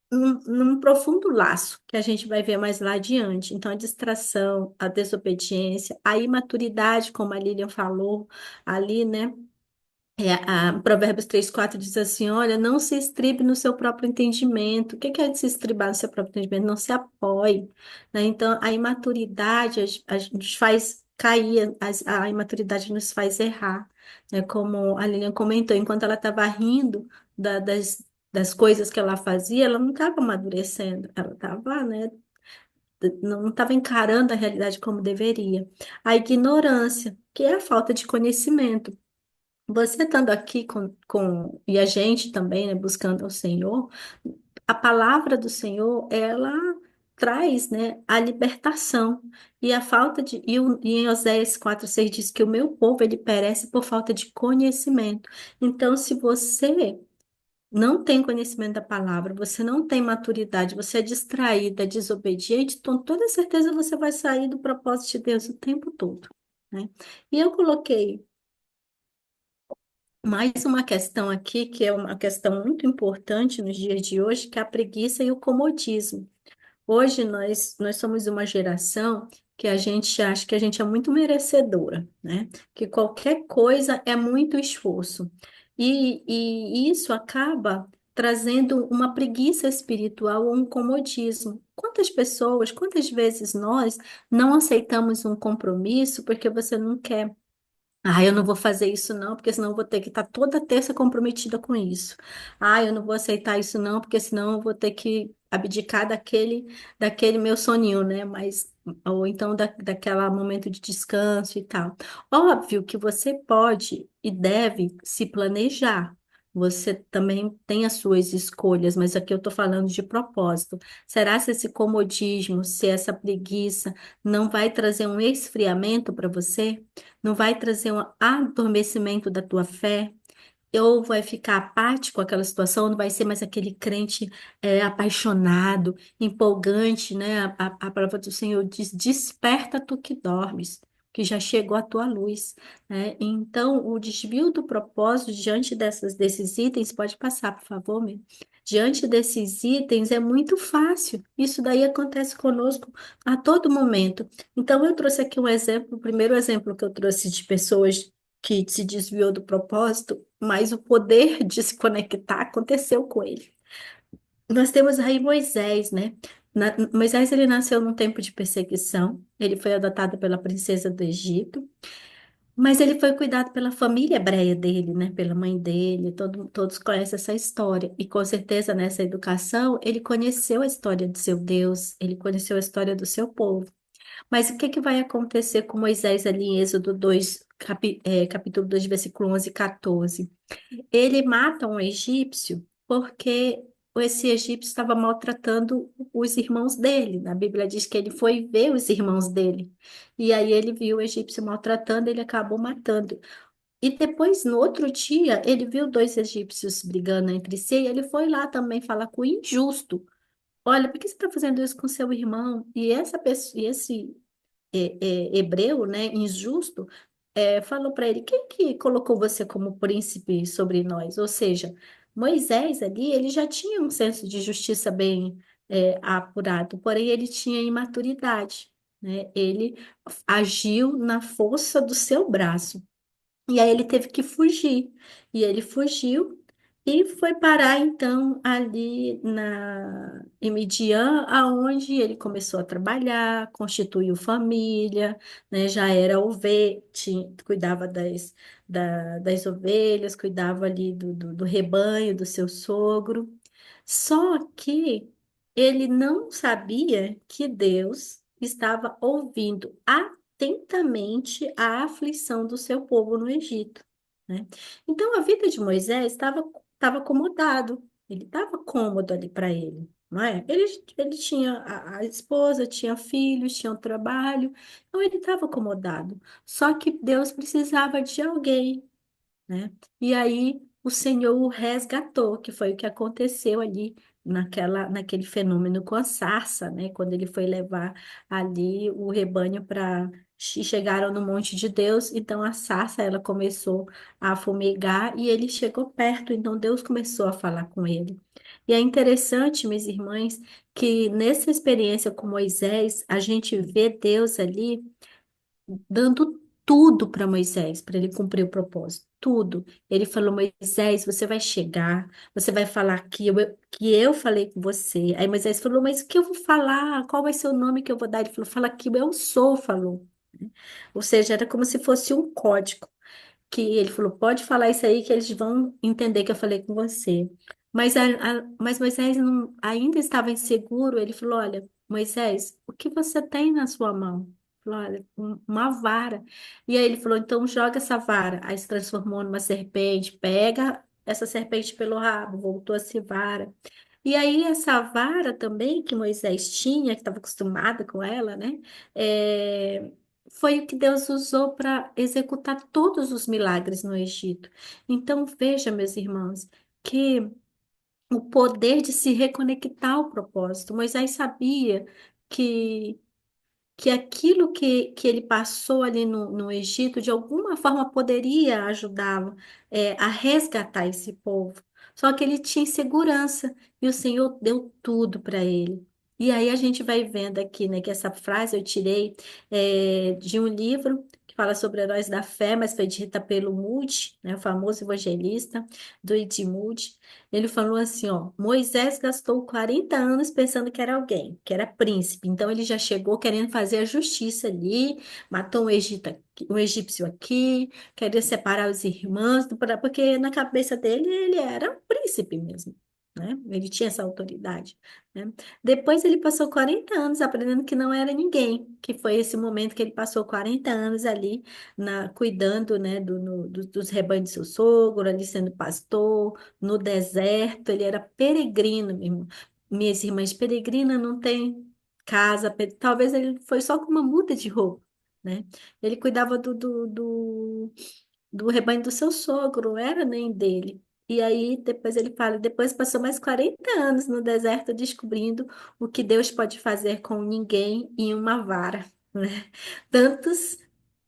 num profundo laço, que a gente vai ver mais lá adiante. Então, a distração, a desobediência, a imaturidade, como a Lilian falou ali, né? Provérbios 3:4 diz assim: Olha, não se estribe no seu próprio entendimento. O que é se estribar no seu próprio entendimento? Não se apoie, né? Então, a imaturidade nos faz cair, a imaturidade nos faz errar, né? Como a Lilian comentou, enquanto ela estava rindo das coisas que ela fazia, ela não estava amadurecendo, ela estava, né? Não estava encarando a realidade como deveria. A ignorância, que é a falta de conhecimento. Você estando aqui e a gente também, né, buscando ao Senhor, a palavra do Senhor, ela traz, né, a libertação e a falta de, e em Oséias 4:6 diz que o meu povo, ele perece por falta de conhecimento. Então, se você não tem conhecimento da palavra, você não tem maturidade, você é distraída, desobediente, com toda certeza você vai sair do propósito de Deus o tempo todo, né? E eu coloquei mais uma questão aqui, que é uma questão muito importante nos dias de hoje, que é a preguiça e o comodismo. Hoje nós somos uma geração que a gente acha que a gente é muito merecedora, né? Que qualquer coisa é muito esforço. E isso acaba trazendo uma preguiça espiritual ou um comodismo. Quantas pessoas, quantas vezes nós não aceitamos um compromisso porque você não quer? Ah, eu não vou fazer isso não, porque senão eu vou ter que estar toda terça comprometida com isso. Ah, eu não vou aceitar isso não, porque senão eu vou ter que abdicar daquele meu soninho, né? Mas, ou então daquela momento de descanso e tal. Óbvio que você pode e deve se planejar, Você também tem as suas escolhas, mas aqui eu estou falando de propósito. Será se esse comodismo, se essa preguiça não vai trazer um esfriamento para você? Não vai trazer um adormecimento da tua fé? Ou vai ficar apático com aquela situação, não vai ser mais aquele crente apaixonado, empolgante, né? A palavra do Senhor diz: desperta tu que dormes, que já chegou a tua luz, né? Então, o desvio do propósito diante desses itens, pode passar, por favor, meu. Diante desses itens é muito fácil. Isso daí acontece conosco a todo momento. Então, eu trouxe aqui um exemplo, o primeiro exemplo que eu trouxe de pessoas que se desviou do propósito, mas o poder de se conectar aconteceu com ele. Nós temos aí Moisés, né? Moisés ele nasceu num tempo de perseguição, ele foi adotado pela princesa do Egito, mas ele foi cuidado pela família hebreia dele, né? Pela mãe dele, todos conhecem essa história. E com certeza nessa educação ele conheceu a história do seu Deus, ele conheceu a história do seu povo. Mas o que que vai acontecer com Moisés ali em Êxodo 2, capítulo 2, versículo 11 e 14? Ele mata um egípcio porque esse egípcio estava maltratando os irmãos dele. A Bíblia diz que ele foi ver os irmãos dele. E aí ele viu o egípcio maltratando, ele acabou matando. E depois, no outro dia, ele viu dois egípcios brigando entre si, e ele foi lá também falar com o injusto. Olha, por que você está fazendo isso com seu irmão? E essa pessoa, e esse hebreu, né, injusto, falou para ele: quem que colocou você como príncipe sobre nós? Ou seja, Moisés ali, ele já tinha um senso de justiça bem apurado, porém ele tinha imaturidade, né? Ele agiu na força do seu braço. E aí ele teve que fugir. E ele fugiu e foi parar então ali em Midian, aonde ele começou a trabalhar, constituiu família, né? Já era ovelha, cuidava das ovelhas, cuidava ali do rebanho do seu sogro. Só que ele não sabia que Deus estava ouvindo atentamente a aflição do seu povo no Egito, né? Então a vida de Moisés estava acomodado, ele estava cômodo ali para ele, não é? Ele tinha a esposa, tinha filhos, tinha um trabalho, então ele estava acomodado. Só que Deus precisava de alguém, né? E aí o Senhor o resgatou, que foi o que aconteceu ali naquele fenômeno com a sarça, né? Quando ele foi levar ali o rebanho para chegaram no monte de Deus, então a sarça ela começou a fumegar e ele chegou perto, então Deus começou a falar com ele. E é interessante, minhas irmãs, que nessa experiência com Moisés, a gente vê Deus ali dando tudo para Moisés, para ele cumprir o propósito. Tudo. Ele falou: Moisés, você vai chegar, você vai falar que eu falei com você. Aí Moisés falou: mas o que eu vou falar? Qual vai ser o nome que eu vou dar? Ele falou: fala que eu sou, falou. Ou seja, era como se fosse um código que ele falou: pode falar isso aí que eles vão entender que eu falei com você. Mas Moisés ainda estava inseguro. Ele falou: olha, Moisés, o que você tem na sua mão? Ele falou: olha, uma vara. E aí ele falou: então joga essa vara. Aí se transformou numa serpente, pega essa serpente pelo rabo, voltou a ser vara. E aí, essa vara também que Moisés tinha, que estava acostumado com ela, né? é, Foi o que Deus usou para executar todos os milagres no Egito. Então, veja, meus irmãos, que o poder de se reconectar ao propósito. Moisés sabia que que aquilo que ele passou ali no Egito, de alguma forma poderia ajudá-lo, a resgatar esse povo. Só que ele tinha insegurança e o Senhor deu tudo para ele. E aí a gente vai vendo aqui, né, que essa frase eu tirei de um livro que fala sobre heróis da fé, mas foi dita pelo Moody, né, o famoso evangelista do Ed Moody. Ele falou assim, ó: Moisés gastou 40 anos pensando que era alguém, que era príncipe. Então ele já chegou querendo fazer a justiça ali, matou um egípcio aqui, queria separar os irmãos, porque na cabeça dele ele era um príncipe mesmo. né? Ele tinha essa autoridade, né? Depois ele passou 40 anos aprendendo que não era ninguém, que foi esse momento que ele passou 40 anos ali cuidando, né, dos rebanhos do seu sogro, ali sendo pastor, no deserto, ele era peregrino, minhas irmãs, peregrina não tem casa, talvez ele foi só com uma muda de roupa, né? Ele cuidava do rebanho do seu sogro, não era nem dele. E aí, depois ele fala, depois passou mais 40 anos no deserto descobrindo o que Deus pode fazer com ninguém em uma vara, né? Tantos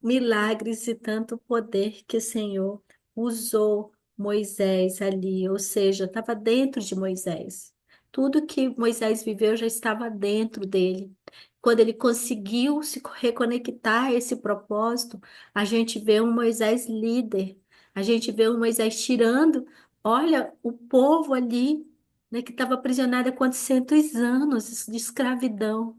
milagres e tanto poder que o Senhor usou Moisés ali, ou seja, estava dentro de Moisés. Tudo que Moisés viveu já estava dentro dele. Quando ele conseguiu se reconectar a esse propósito, a gente vê um Moisés líder, a gente vê um Moisés tirando, olha, o povo ali, né, que estava aprisionado há quantos anos de escravidão.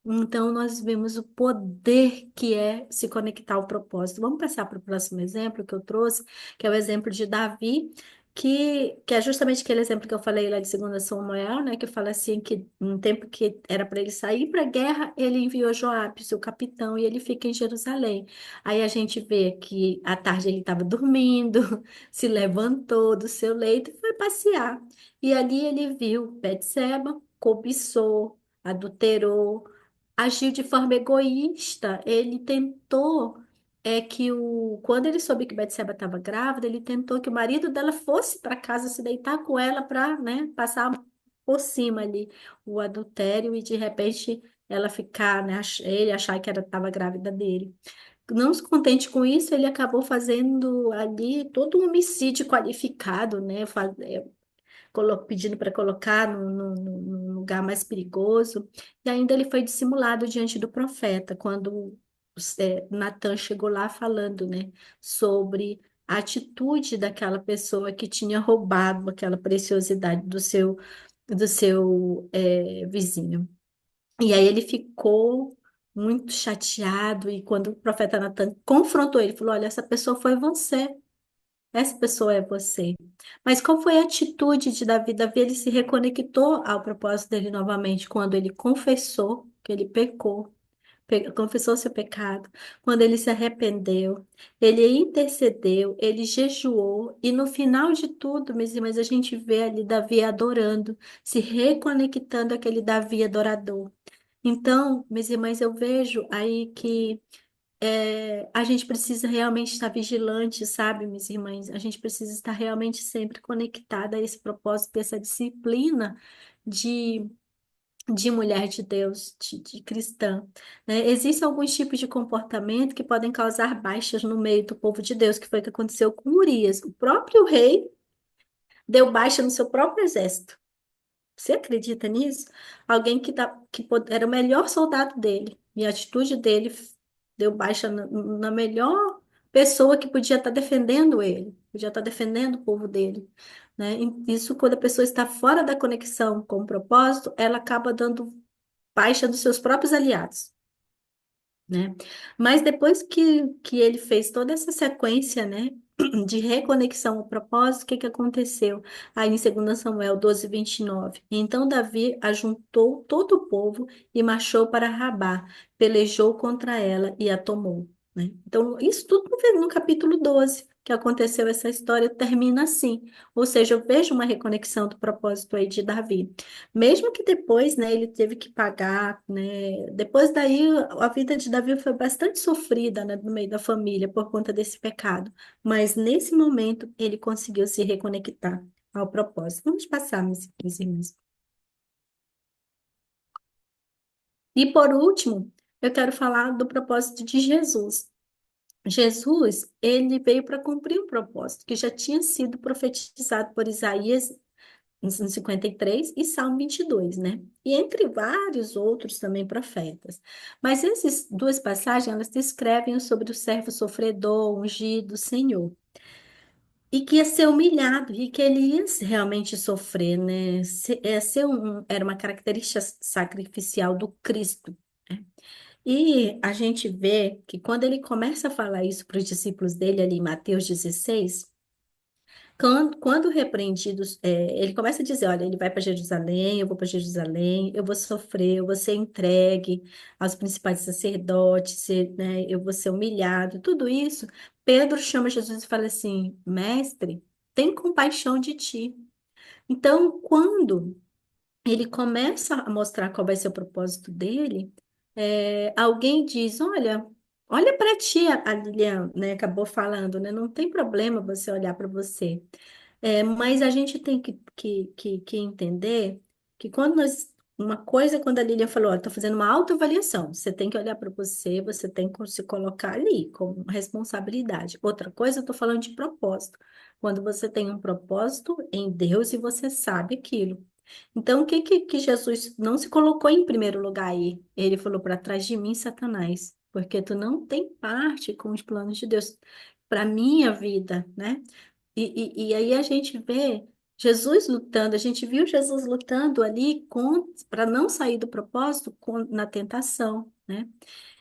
Então, nós vemos o poder que é se conectar ao propósito. Vamos passar para o próximo exemplo que eu trouxe, que é o exemplo de Davi, que é justamente aquele exemplo que eu falei lá de 2 Samuel, né? Que fala assim, que no tempo que era para ele sair para a guerra, ele enviou Joabe, seu capitão, e ele fica em Jerusalém. Aí a gente vê que à tarde ele estava dormindo, se levantou do seu leito e foi passear. E ali ele viu Betseba, cobiçou, adulterou, agiu de forma egoísta. Ele tentou quando ele soube que Betseba estava grávida, ele tentou que o marido dela fosse para casa se deitar com ela para, né, passar por cima ali o adultério e de repente ela ficar, né, ele achar que ela estava grávida dele. Não se contente com isso, ele acabou fazendo ali todo um homicídio qualificado, né? Pedindo para colocar no lugar mais perigoso. E ainda ele foi dissimulado diante do profeta, quando Natan chegou lá falando, né, sobre a atitude daquela pessoa que tinha roubado aquela preciosidade do seu vizinho. E aí ele ficou muito chateado, e quando o profeta Natan confrontou ele, falou: Olha, essa pessoa foi você. Essa pessoa é você. Mas qual foi a atitude de Davi? Davi, ele se reconectou ao propósito dele novamente quando ele confessou que ele pecou, confessou seu pecado, quando ele se arrependeu, ele intercedeu, ele jejuou, e no final de tudo, meus irmãos, a gente vê ali Davi adorando, se reconectando àquele Davi adorador. Então, meus irmãos, eu vejo aí que a gente precisa realmente estar vigilante, sabe, minhas irmãs? A gente precisa estar realmente sempre conectada a esse propósito, essa disciplina de, de mulher de Deus, de cristã, né? Existem alguns tipos de comportamento que podem causar baixas no meio do povo de Deus, que foi o que aconteceu com Urias. O próprio rei deu baixa no seu próprio exército. Você acredita nisso? Alguém era o melhor soldado dele, e a atitude dele deu baixa na melhor pessoa que podia estar defendendo ele, podia estar defendendo o povo dele, né? E isso, quando a pessoa está fora da conexão com o propósito, ela acaba dando baixa dos seus próprios aliados, né? Mas depois que ele fez toda essa sequência, né, de reconexão ao propósito, o que que aconteceu? Aí em 2 Samuel 12:29. Então Davi ajuntou todo o povo e marchou para Rabá, pelejou contra ela e a tomou, né? Então, isso tudo no capítulo 12 que aconteceu essa história, termina assim. Ou seja, eu vejo uma reconexão do propósito aí de Davi. Mesmo que depois, né, ele teve que pagar, né? Depois daí, a vida de Davi foi bastante sofrida, né, no meio da família por conta desse pecado. Mas nesse momento, ele conseguiu se reconectar ao propósito. Vamos passar, meus irmãos. E por último, eu quero falar do propósito de Jesus. Jesus, ele veio para cumprir um propósito que já tinha sido profetizado por Isaías em 53 e Salmo 22, né? E entre vários outros também profetas. Mas essas duas passagens, elas descrevem sobre o servo sofredor, ungido, Senhor. E que ia ser humilhado, e que ele ia realmente sofrer, né? Era uma característica sacrificial do Cristo, né? E a gente vê que quando ele começa a falar isso para os discípulos dele ali em Mateus 16, quando repreendidos, ele começa a dizer, olha, ele vai para Jerusalém, eu vou para Jerusalém, eu vou sofrer, eu vou ser entregue aos principais sacerdotes, né, eu vou ser humilhado, tudo isso. Pedro chama Jesus e fala assim, mestre, tem compaixão de ti. Então, quando ele começa a mostrar qual vai ser o propósito dele, alguém diz, olha para ti, a Lilian, né, acabou falando, né, não tem problema você olhar para você. Mas a gente tem que entender que quando uma coisa, quando a Lilian falou, estou fazendo uma autoavaliação, você tem que olhar para você, você tem que se colocar ali como responsabilidade. Outra coisa, eu estou falando de propósito. Quando você tem um propósito em Deus e você sabe aquilo. Então, o que Jesus não se colocou em primeiro lugar aí? Ele falou para trás de mim, Satanás, porque tu não tem parte com os planos de Deus para minha vida, né? E aí a gente vê Jesus lutando, a gente viu Jesus lutando ali para não sair do propósito na tentação, né?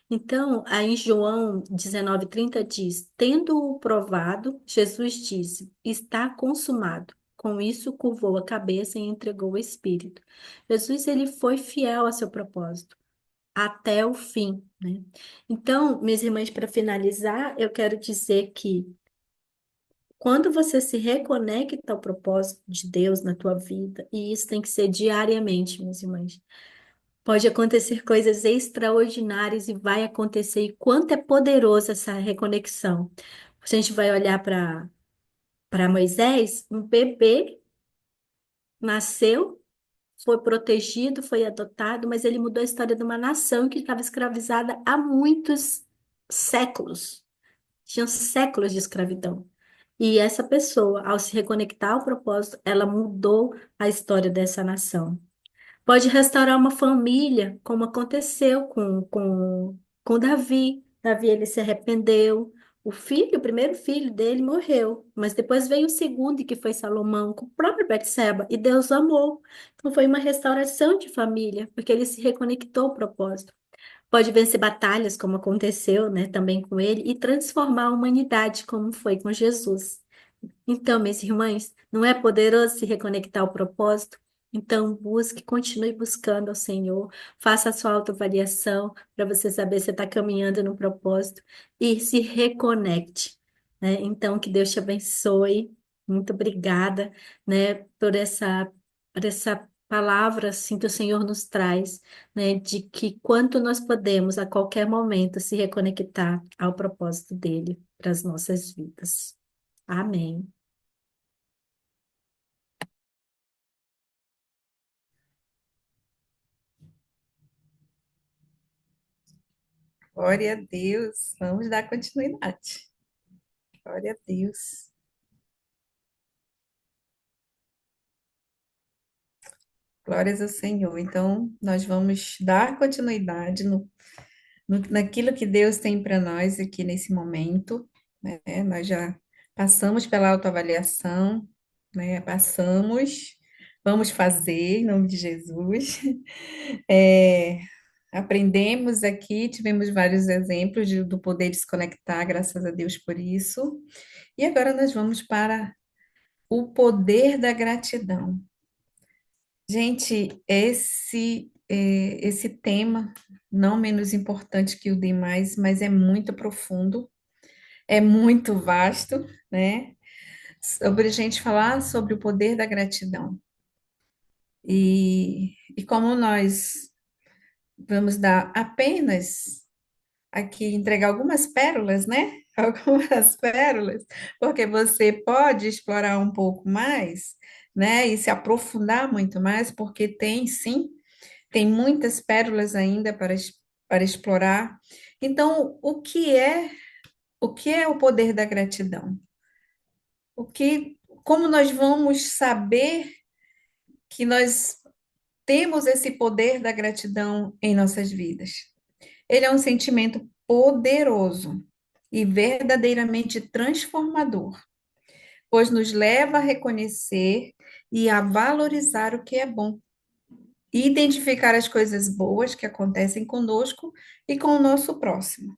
Então, aí em João 19:30 diz: Tendo-o provado, Jesus disse: Está consumado. Com isso, curvou a cabeça e entregou o Espírito. Jesus, ele foi fiel a seu propósito até o fim, né? Então, minhas irmãs, para finalizar, eu quero dizer que quando você se reconecta ao propósito de Deus na tua vida, e isso tem que ser diariamente, minhas irmãs, pode acontecer coisas extraordinárias e vai acontecer. E quanto é poderosa essa reconexão. A gente vai olhar para Moisés, um bebê nasceu, foi protegido, foi adotado, mas ele mudou a história de uma nação que estava escravizada há muitos séculos. Tinham séculos de escravidão. E essa pessoa, ao se reconectar ao propósito, ela mudou a história dessa nação. Pode restaurar uma família, como aconteceu com Davi. Davi, ele se arrependeu. O primeiro filho dele morreu, mas depois veio o segundo, que foi Salomão, com o próprio Betseba, e Deus amou. Então foi uma restauração de família, porque ele se reconectou ao propósito. Pode vencer batalhas, como aconteceu, né, também com ele, e transformar a humanidade, como foi com Jesus. Então, minhas irmãs, não é poderoso se reconectar ao propósito? Então, busque, continue buscando ao Senhor, faça a sua autoavaliação para você saber se está caminhando no propósito e se reconecte, né? Então, que Deus te abençoe. Muito obrigada, né, por essa palavra assim que o Senhor nos traz, né, de que quanto nós podemos a qualquer momento se reconectar ao propósito dele para as nossas vidas. Amém. Glória a Deus. Vamos dar continuidade. Glória a Deus. Glórias ao Senhor. Então, nós vamos dar continuidade naquilo que Deus tem para nós aqui nesse momento, né? Nós já passamos pela autoavaliação, né? Passamos, vamos fazer em nome de Jesus. É, aprendemos aqui, tivemos vários exemplos do poder de se conectar, graças a Deus por isso. E agora nós vamos para o poder da gratidão. Gente, esse tema, não menos importante que o demais, mas é muito profundo, é muito vasto, né? Sobre a gente falar sobre o poder da gratidão. E como nós vamos dar apenas aqui, entregar algumas pérolas, né? Algumas pérolas, porque você pode explorar um pouco mais, né? E se aprofundar muito mais, porque tem, sim, tem muitas pérolas ainda para explorar. Então, o que é o poder da gratidão? Como nós vamos saber que nós temos esse poder da gratidão em nossas vidas? Ele é um sentimento poderoso e verdadeiramente transformador, pois nos leva a reconhecer e a valorizar o que é bom, e identificar as coisas boas que acontecem conosco e com o nosso próximo,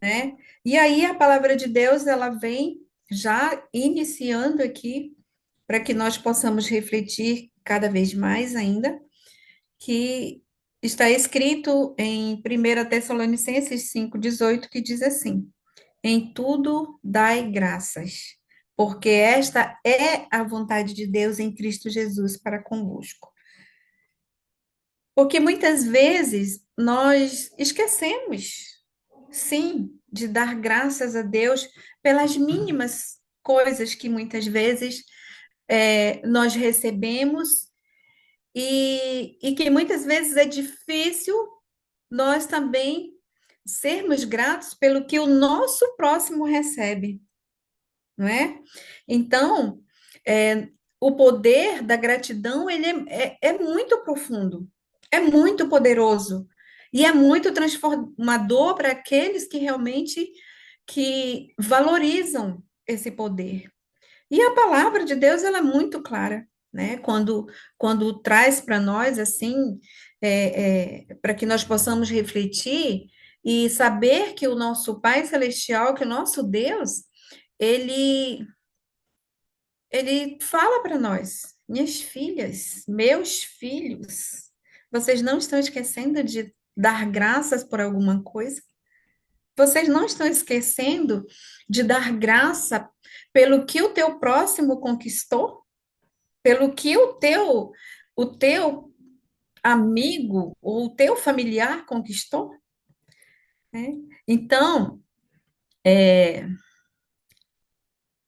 né? E aí a palavra de Deus, ela vem já iniciando aqui, para que nós possamos refletir cada vez mais ainda, que está escrito em 1 Tessalonicenses 5,18, que diz assim: em tudo dai graças, porque esta é a vontade de Deus em Cristo Jesus para convosco. Porque muitas vezes nós esquecemos, sim, de dar graças a Deus pelas mínimas coisas que muitas vezes nós recebemos e que muitas vezes é difícil nós também sermos gratos pelo que o nosso próximo recebe, não é? Então, o poder da gratidão, ele é muito profundo, é muito poderoso e é muito transformador para aqueles que realmente que valorizam esse poder. E a palavra de Deus, ela é muito clara, né? Quando traz para nós, assim, para que nós possamos refletir e saber que o nosso Pai Celestial, que o nosso Deus, ele, ele fala para nós, minhas filhas, meus filhos, vocês não estão esquecendo de dar graças por alguma coisa? Vocês não estão esquecendo de dar graça pelo que o teu próximo conquistou? Pelo que o teu amigo ou o teu familiar conquistou, né? Então,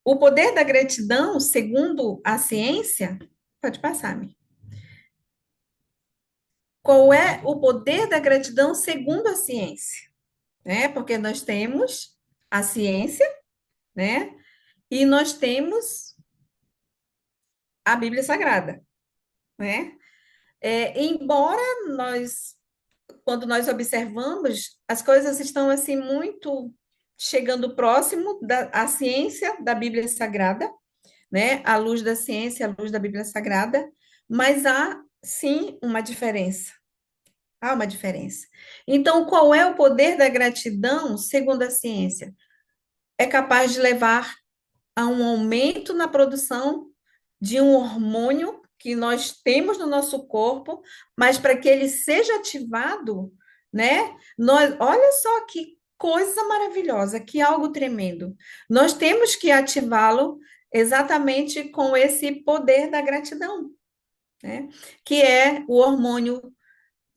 o poder da gratidão, segundo a ciência, pode passar-me. Qual é o poder da gratidão segundo a ciência? Né? Porque nós temos a ciência, né? E nós temos a Bíblia Sagrada, né? Embora nós quando nós observamos, as coisas estão assim muito chegando próximo da a ciência da Bíblia Sagrada, né? À luz da ciência, à luz da Bíblia Sagrada, mas há sim uma diferença. Há uma diferença. Então, qual é o poder da gratidão, segundo a ciência? É capaz de levar a um aumento na produção de um hormônio que nós temos no nosso corpo, mas para que ele seja ativado, né? Olha só que coisa maravilhosa, que algo tremendo. Nós temos que ativá-lo exatamente com esse poder da gratidão, né? Que é o hormônio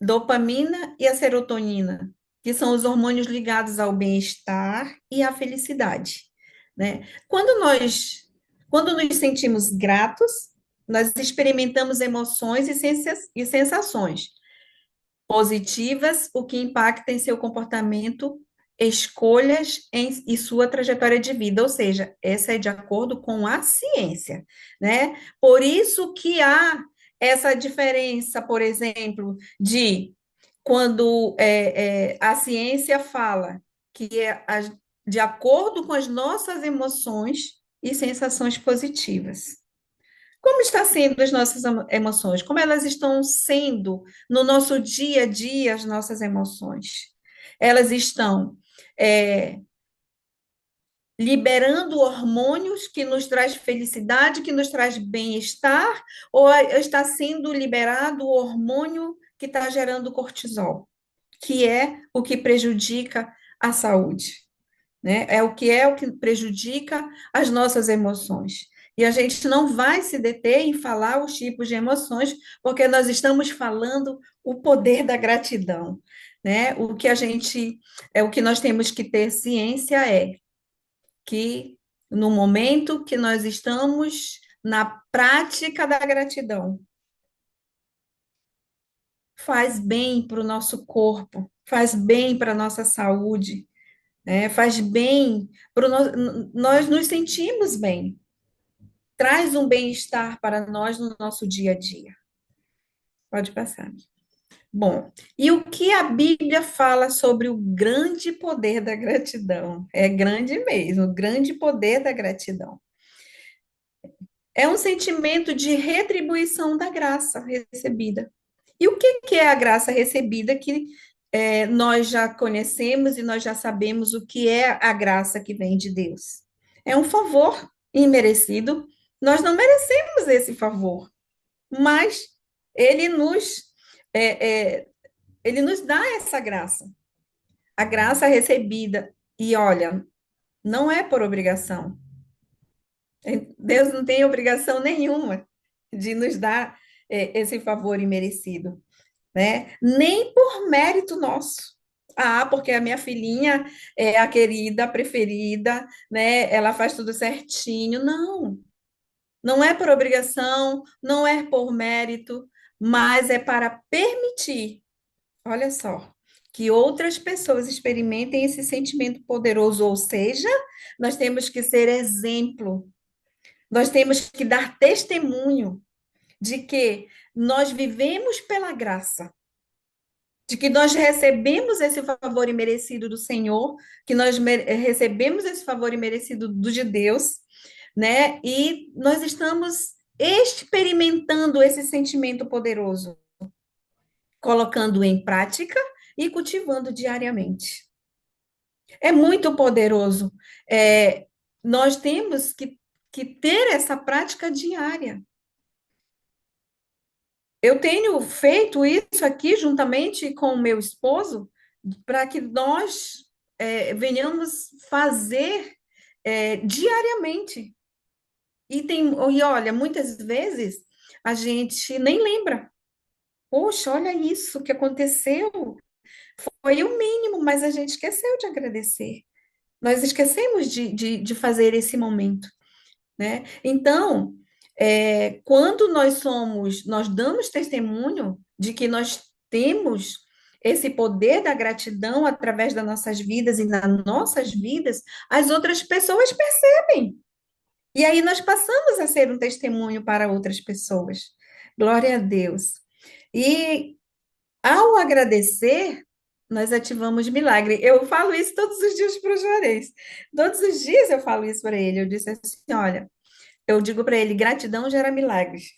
dopamina e a serotonina, que são os hormônios ligados ao bem-estar e à felicidade, né? Quando nos sentimos gratos, nós experimentamos emoções e sensações positivas, o que impacta em seu comportamento, escolhas e sua trajetória de vida, ou seja, essa é de acordo com a ciência, né? Por isso que há essa diferença, por exemplo, de quando a ciência fala que de acordo com as nossas emoções e sensações positivas. Como está sendo as nossas emoções? Como elas estão sendo no nosso dia a dia as nossas emoções? Elas estão é, liberando hormônios que nos traz felicidade, que nos traz bem-estar, ou está sendo liberado o hormônio que está gerando cortisol, que é o que prejudica a saúde, né? É o que prejudica as nossas emoções. E a gente não vai se deter em falar os tipos de emoções, porque nós estamos falando o poder da gratidão, né? O que nós temos que ter ciência é que no momento que nós estamos na prática da gratidão, faz bem para o nosso corpo, faz bem para a nossa saúde, né? Faz bem para nós nos sentimos bem, traz um bem-estar para nós no nosso dia a dia. Pode passar. Bom, e o que a Bíblia fala sobre o grande poder da gratidão? É grande mesmo, o grande poder da gratidão. É um sentimento de retribuição da graça recebida. E o que é a graça recebida que nós já conhecemos e nós já sabemos o que é a graça que vem de Deus? É um favor imerecido. Nós não merecemos esse favor, mas ele nos, é, é, ele nos dá essa graça. A graça recebida. E olha, não é por obrigação. Deus não tem obrigação nenhuma de nos dar esse favor imerecido, né? Nem por mérito nosso. Ah, porque a minha filhinha é a querida, a preferida, né? Ela faz tudo certinho. Não, não é por obrigação, não é por mérito, mas é para permitir, olha só, que outras pessoas experimentem esse sentimento poderoso, ou seja, nós temos que ser exemplo, nós temos que dar testemunho de que nós vivemos pela graça, de que nós recebemos esse favor imerecido do Senhor, que nós recebemos esse favor imerecido de Deus, né? E nós estamos experimentando esse sentimento poderoso, colocando em prática e cultivando diariamente. É muito poderoso. Nós temos que ter essa prática diária. Eu tenho feito isso aqui juntamente com o meu esposo, para que nós venhamos fazer diariamente. E olha, muitas vezes a gente nem lembra. Poxa, olha isso que aconteceu. Foi o mínimo, mas a gente esqueceu de agradecer. Nós esquecemos de fazer esse momento, né? Então, quando nós damos testemunho de que nós temos esse poder da gratidão através das nossas vidas e nas nossas vidas, as outras pessoas percebem. E aí nós passamos a ser um testemunho para outras pessoas. Glória a Deus. E ao agradecer, nós ativamos milagre. Eu falo isso todos os dias para o Juarez. Todos os dias eu falo isso para ele. Eu disse assim: olha, eu digo para ele, gratidão gera milagres.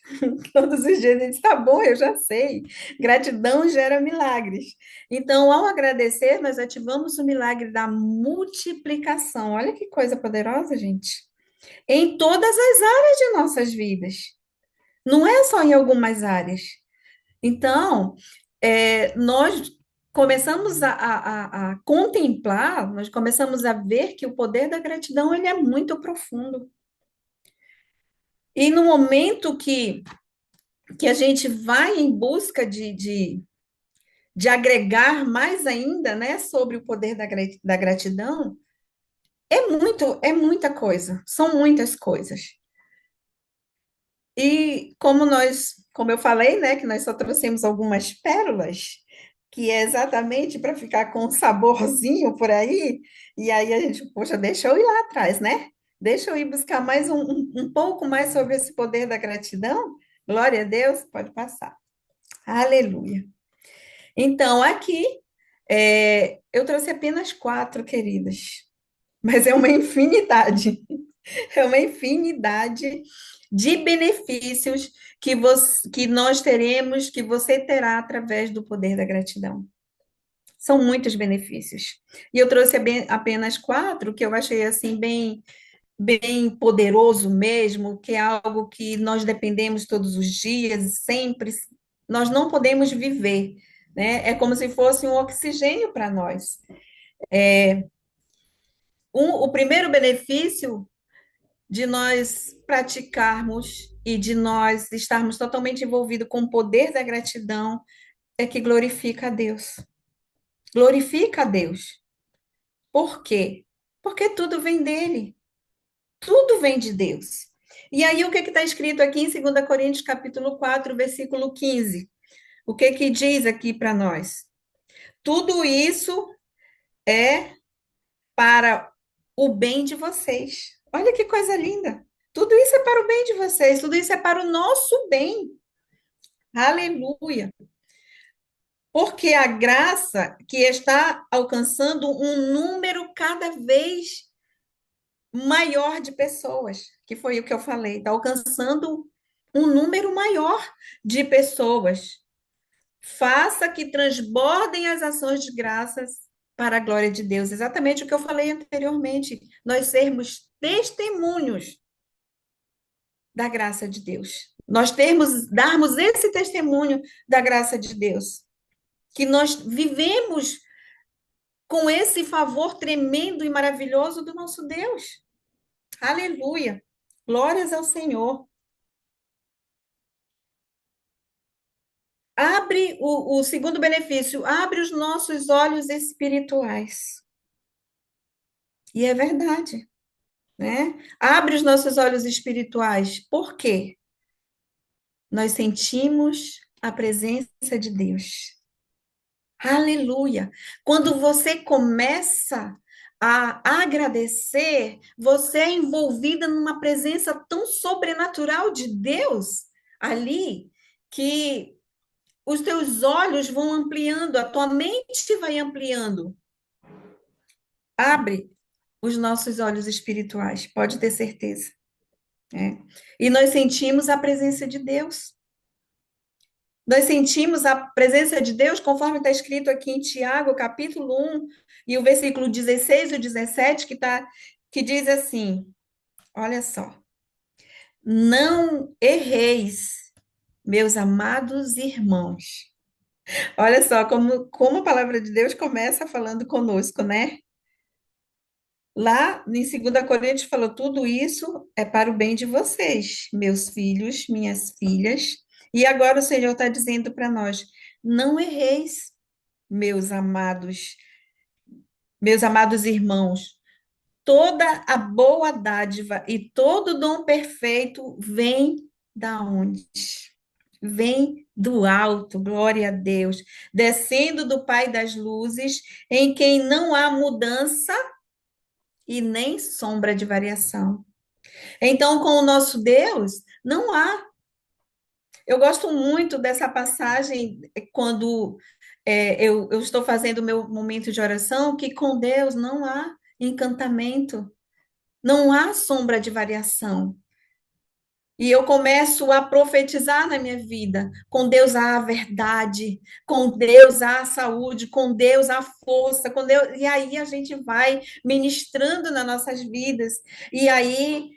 Todos os dias ele diz, tá bom, eu já sei. Gratidão gera milagres. Então, ao agradecer, nós ativamos o milagre da multiplicação. Olha que coisa poderosa, gente. Em todas as áreas de nossas vidas. Não é só em algumas áreas. Então, nós começamos a contemplar, nós começamos a ver que o poder da gratidão ele é muito profundo. E no momento que a gente vai em busca de agregar mais ainda, né, sobre o poder da gratidão, é muita coisa, são muitas coisas. E como eu falei, né, que nós só trouxemos algumas pérolas, que é exatamente para ficar com um saborzinho por aí, e aí a gente, poxa, deixa eu ir lá atrás, né? Deixa eu ir buscar mais um pouco mais sobre esse poder da gratidão. Glória a Deus, pode passar. Aleluia. Então, aqui, eu trouxe apenas 4, queridas, mas é uma infinidade. É uma infinidade de benefícios que nós teremos, que você terá através do poder da gratidão. São muitos benefícios. E eu trouxe apenas 4, que eu achei assim bem poderoso mesmo, que é algo que nós dependemos todos os dias, sempre. Nós não podemos viver, né? É como se fosse um oxigênio para nós. O primeiro benefício de nós praticarmos e de nós estarmos totalmente envolvidos com o poder da gratidão é que glorifica a Deus. Glorifica a Deus. Por quê? Porque tudo vem dele. Tudo vem de Deus. E aí, o que está escrito aqui em 2 Coríntios, capítulo 4, versículo 15? O que diz aqui para nós? Tudo isso é para o bem de vocês. Olha que coisa linda. Tudo isso é para o bem de vocês, tudo isso é para o nosso bem. Aleluia. Porque a graça que está alcançando um número cada vez maior de pessoas, que foi o que eu falei, está alcançando um número maior de pessoas. Faça que transbordem as ações de graças para a glória de Deus. Exatamente o que eu falei anteriormente. Nós sermos testemunhos da graça de Deus. Nós darmos esse testemunho da graça de Deus. Que nós vivemos com esse favor tremendo e maravilhoso do nosso Deus. Aleluia. Glórias ao Senhor. Abre o segundo benefício, abre os nossos olhos espirituais. E é verdade, né? Abre os nossos olhos espirituais. Por quê? Nós sentimos a presença de Deus. Aleluia! Quando você começa a agradecer, você é envolvida numa presença tão sobrenatural de Deus ali, que os teus olhos vão ampliando, a tua mente vai ampliando. Abre os nossos olhos espirituais, pode ter certeza. Né? E nós sentimos a presença de Deus. Nós sentimos a presença de Deus, conforme está escrito aqui em Tiago, capítulo 1, e o versículo 16 e 17, que diz assim: olha só, não erreis, meus amados irmãos. Olha só como a palavra de Deus começa falando conosco, né? Lá em 2 Coríntios falou, tudo isso é para o bem de vocês, meus filhos, minhas filhas. E agora o Senhor está dizendo para nós, não erreis, meus amados irmãos. Toda a boa dádiva e todo dom perfeito vem da onde? Vem do alto, glória a Deus, descendo do Pai das luzes, em quem não há mudança e nem sombra de variação. Então, com o nosso Deus, não há. Eu gosto muito dessa passagem quando eu estou fazendo o meu momento de oração, que com Deus não há encantamento, não há sombra de variação. E eu começo a profetizar na minha vida. Com Deus há a verdade, com Deus há a saúde, com Deus há a força, com Deus. E aí a gente vai ministrando nas nossas vidas. E aí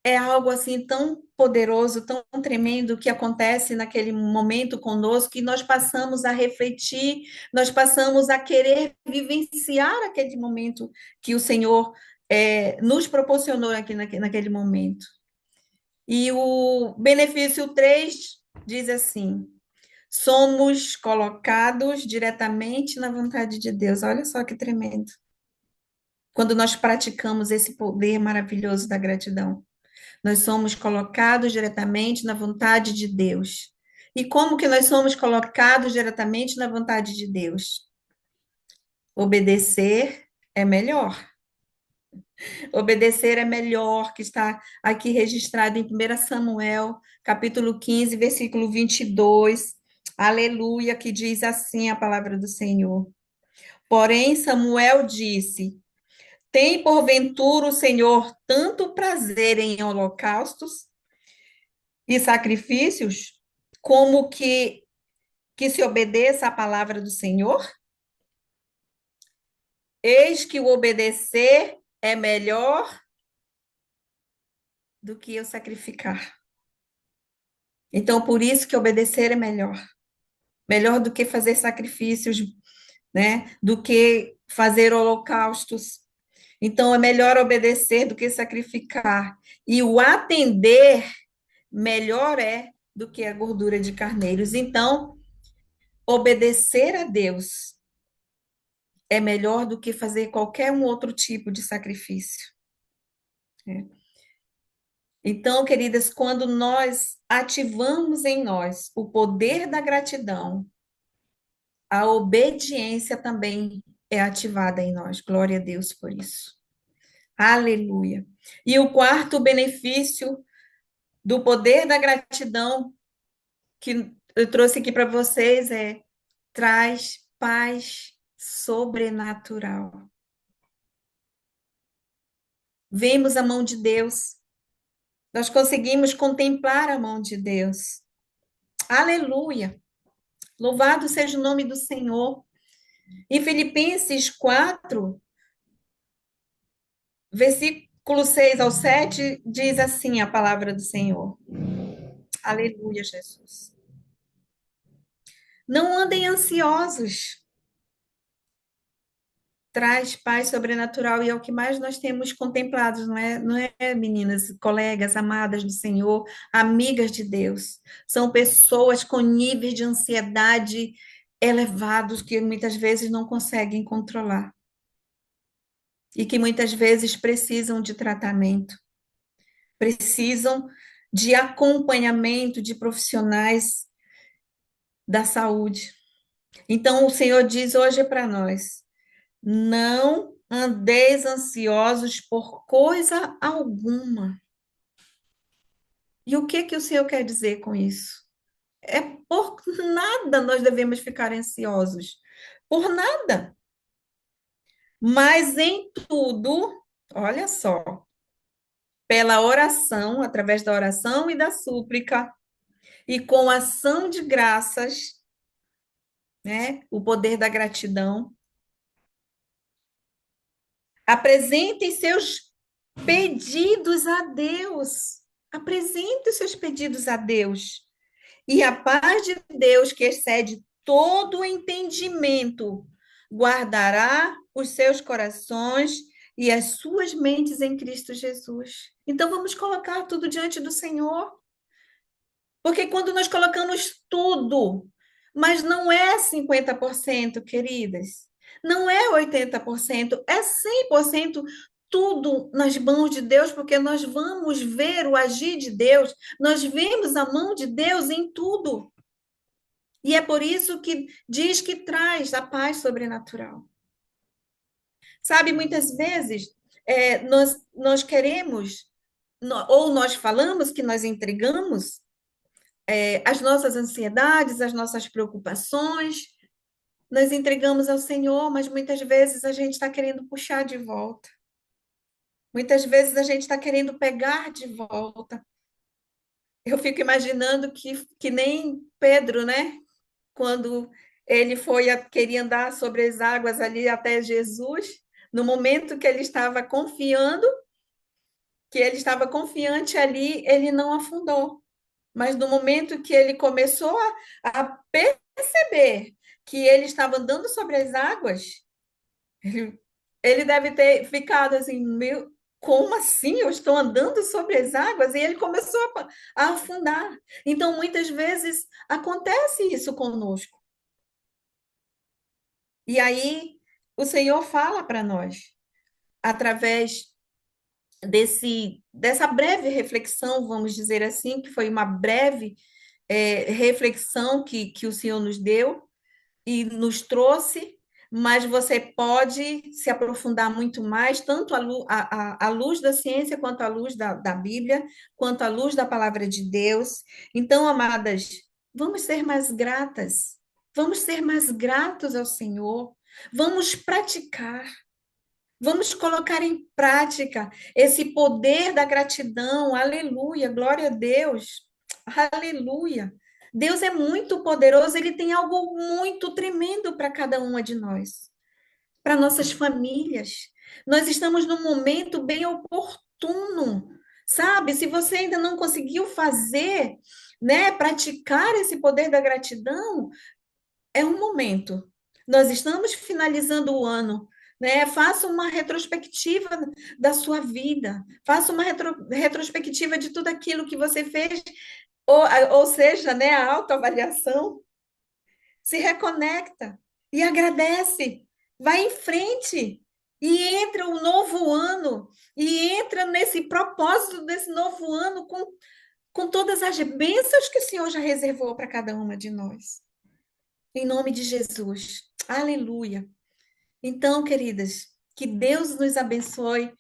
é algo assim tão poderoso, tão tremendo que acontece naquele momento conosco, que nós passamos a refletir, nós passamos a querer vivenciar aquele momento que o Senhor nos proporcionou aqui naquele momento. E o benefício 3 diz assim: somos colocados diretamente na vontade de Deus. Olha só que tremendo. Quando nós praticamos esse poder maravilhoso da gratidão, nós somos colocados diretamente na vontade de Deus. E como que nós somos colocados diretamente na vontade de Deus? Obedecer é melhor. Obedecer é melhor, que está aqui registrado em 1 Samuel, capítulo 15, versículo 22. Aleluia, que diz assim a palavra do Senhor. Porém, Samuel disse: tem porventura o Senhor tanto prazer em holocaustos e sacrifícios, como que se obedeça à palavra do Senhor? Eis que o obedecer é melhor do que eu sacrificar. Então, por isso que obedecer é melhor. Melhor do que fazer sacrifícios, né? Do que fazer holocaustos. Então, é melhor obedecer do que sacrificar. E o atender melhor é do que a gordura de carneiros. Então, obedecer a Deus é melhor do que fazer qualquer um outro tipo de sacrifício. Então, queridas, quando nós ativamos em nós o poder da gratidão, a obediência também é ativada em nós. Glória a Deus por isso. Aleluia. E o quarto benefício do poder da gratidão que eu trouxe aqui para vocês traz paz sobrenatural. Vemos a mão de Deus. Nós conseguimos contemplar a mão de Deus. Aleluia. Louvado seja o nome do Senhor. Em Filipenses 4, versículo 6 ao 7, diz assim a palavra do Senhor. Aleluia, Jesus. Não andem ansiosos, traz paz sobrenatural e é o que mais nós temos contemplado, não é? Não é, meninas, colegas, amadas do Senhor, amigas de Deus. São pessoas com níveis de ansiedade elevados que muitas vezes não conseguem controlar e que muitas vezes precisam de tratamento, precisam de acompanhamento de profissionais da saúde. Então, o Senhor diz hoje para nós: não andeis ansiosos por coisa alguma. E o que que o Senhor quer dizer com isso? É por nada nós devemos ficar ansiosos. Por nada. Mas em tudo, olha só, pela oração, através da oração e da súplica, e com ação de graças, né? O poder da gratidão, apresentem seus pedidos a Deus. Apresente os seus pedidos a Deus. E a paz de Deus, que excede todo o entendimento, guardará os seus corações e as suas mentes em Cristo Jesus. Então vamos colocar tudo diante do Senhor. Porque quando nós colocamos tudo, mas não é 50%, queridas, não é 80%, é 100% tudo nas mãos de Deus, porque nós vamos ver o agir de Deus, nós vemos a mão de Deus em tudo. E é por isso que diz que traz a paz sobrenatural. Sabe, muitas vezes nós queremos, ou nós falamos que nós entregamos as nossas ansiedades, as nossas preocupações, nós entregamos ao Senhor, mas muitas vezes a gente está querendo puxar de volta. Muitas vezes a gente está querendo pegar de volta. Eu fico imaginando que nem Pedro, né? Quando ele queria andar sobre as águas ali até Jesus, no momento que ele estava confiando, que ele estava confiante ali, ele não afundou. Mas no momento que ele começou a perceber que ele estava andando sobre as águas, ele, ele deve ter ficado assim, meu, como assim? Eu estou andando sobre as águas? E ele começou a afundar. Então, muitas vezes acontece isso conosco. E aí, o Senhor fala para nós, através dessa breve reflexão, vamos dizer assim, que foi uma breve reflexão que o Senhor nos deu e nos trouxe, mas você pode se aprofundar muito mais, tanto à luz da ciência, quanto à luz da Bíblia, quanto à luz da palavra de Deus. Então, amadas, vamos ser mais gratas, vamos ser mais gratos ao Senhor, vamos praticar. Vamos colocar em prática esse poder da gratidão. Aleluia, glória a Deus. Aleluia. Deus é muito poderoso, ele tem algo muito tremendo para cada uma de nós, para nossas famílias. Nós estamos num momento bem oportuno, sabe? Se você ainda não conseguiu fazer, né, praticar esse poder da gratidão, é um momento. Nós estamos finalizando o ano, né? Faça uma retrospectiva da sua vida, faça uma retrospectiva de tudo aquilo que você fez, ou seja, né, a autoavaliação, se reconecta e agradece, vai em frente e entra o novo ano e entra nesse propósito desse novo ano com todas as bênçãos que o Senhor já reservou para cada uma de nós. Em nome de Jesus. Aleluia. Então, queridas, que Deus nos abençoe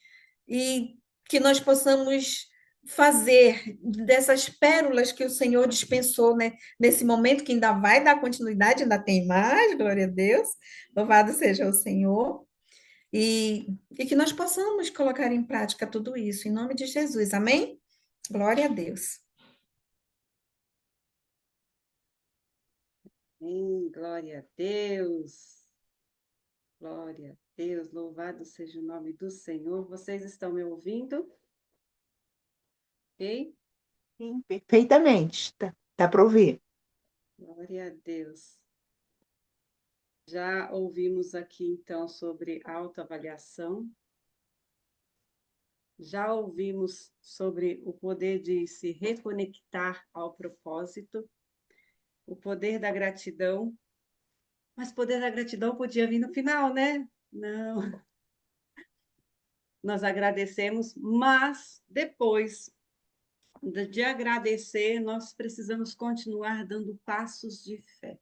e que nós possamos fazer dessas pérolas que o Senhor dispensou, né, nesse momento que ainda vai dar continuidade, ainda tem mais, glória a Deus. Louvado seja o Senhor. E que nós possamos colocar em prática tudo isso, em nome de Jesus. Amém? Glória a Deus. Glória a Deus. Glória a Deus, louvado seja o nome do Senhor. Vocês estão me ouvindo? Ok? Sim, perfeitamente. Dá para ouvir. Glória a Deus. Já ouvimos aqui, então, sobre autoavaliação. Já ouvimos sobre o poder de se reconectar ao propósito, o poder da gratidão. Mas o poder da gratidão podia vir no final, né? Não. Nós agradecemos, mas depois de agradecer, nós precisamos continuar dando passos de fé.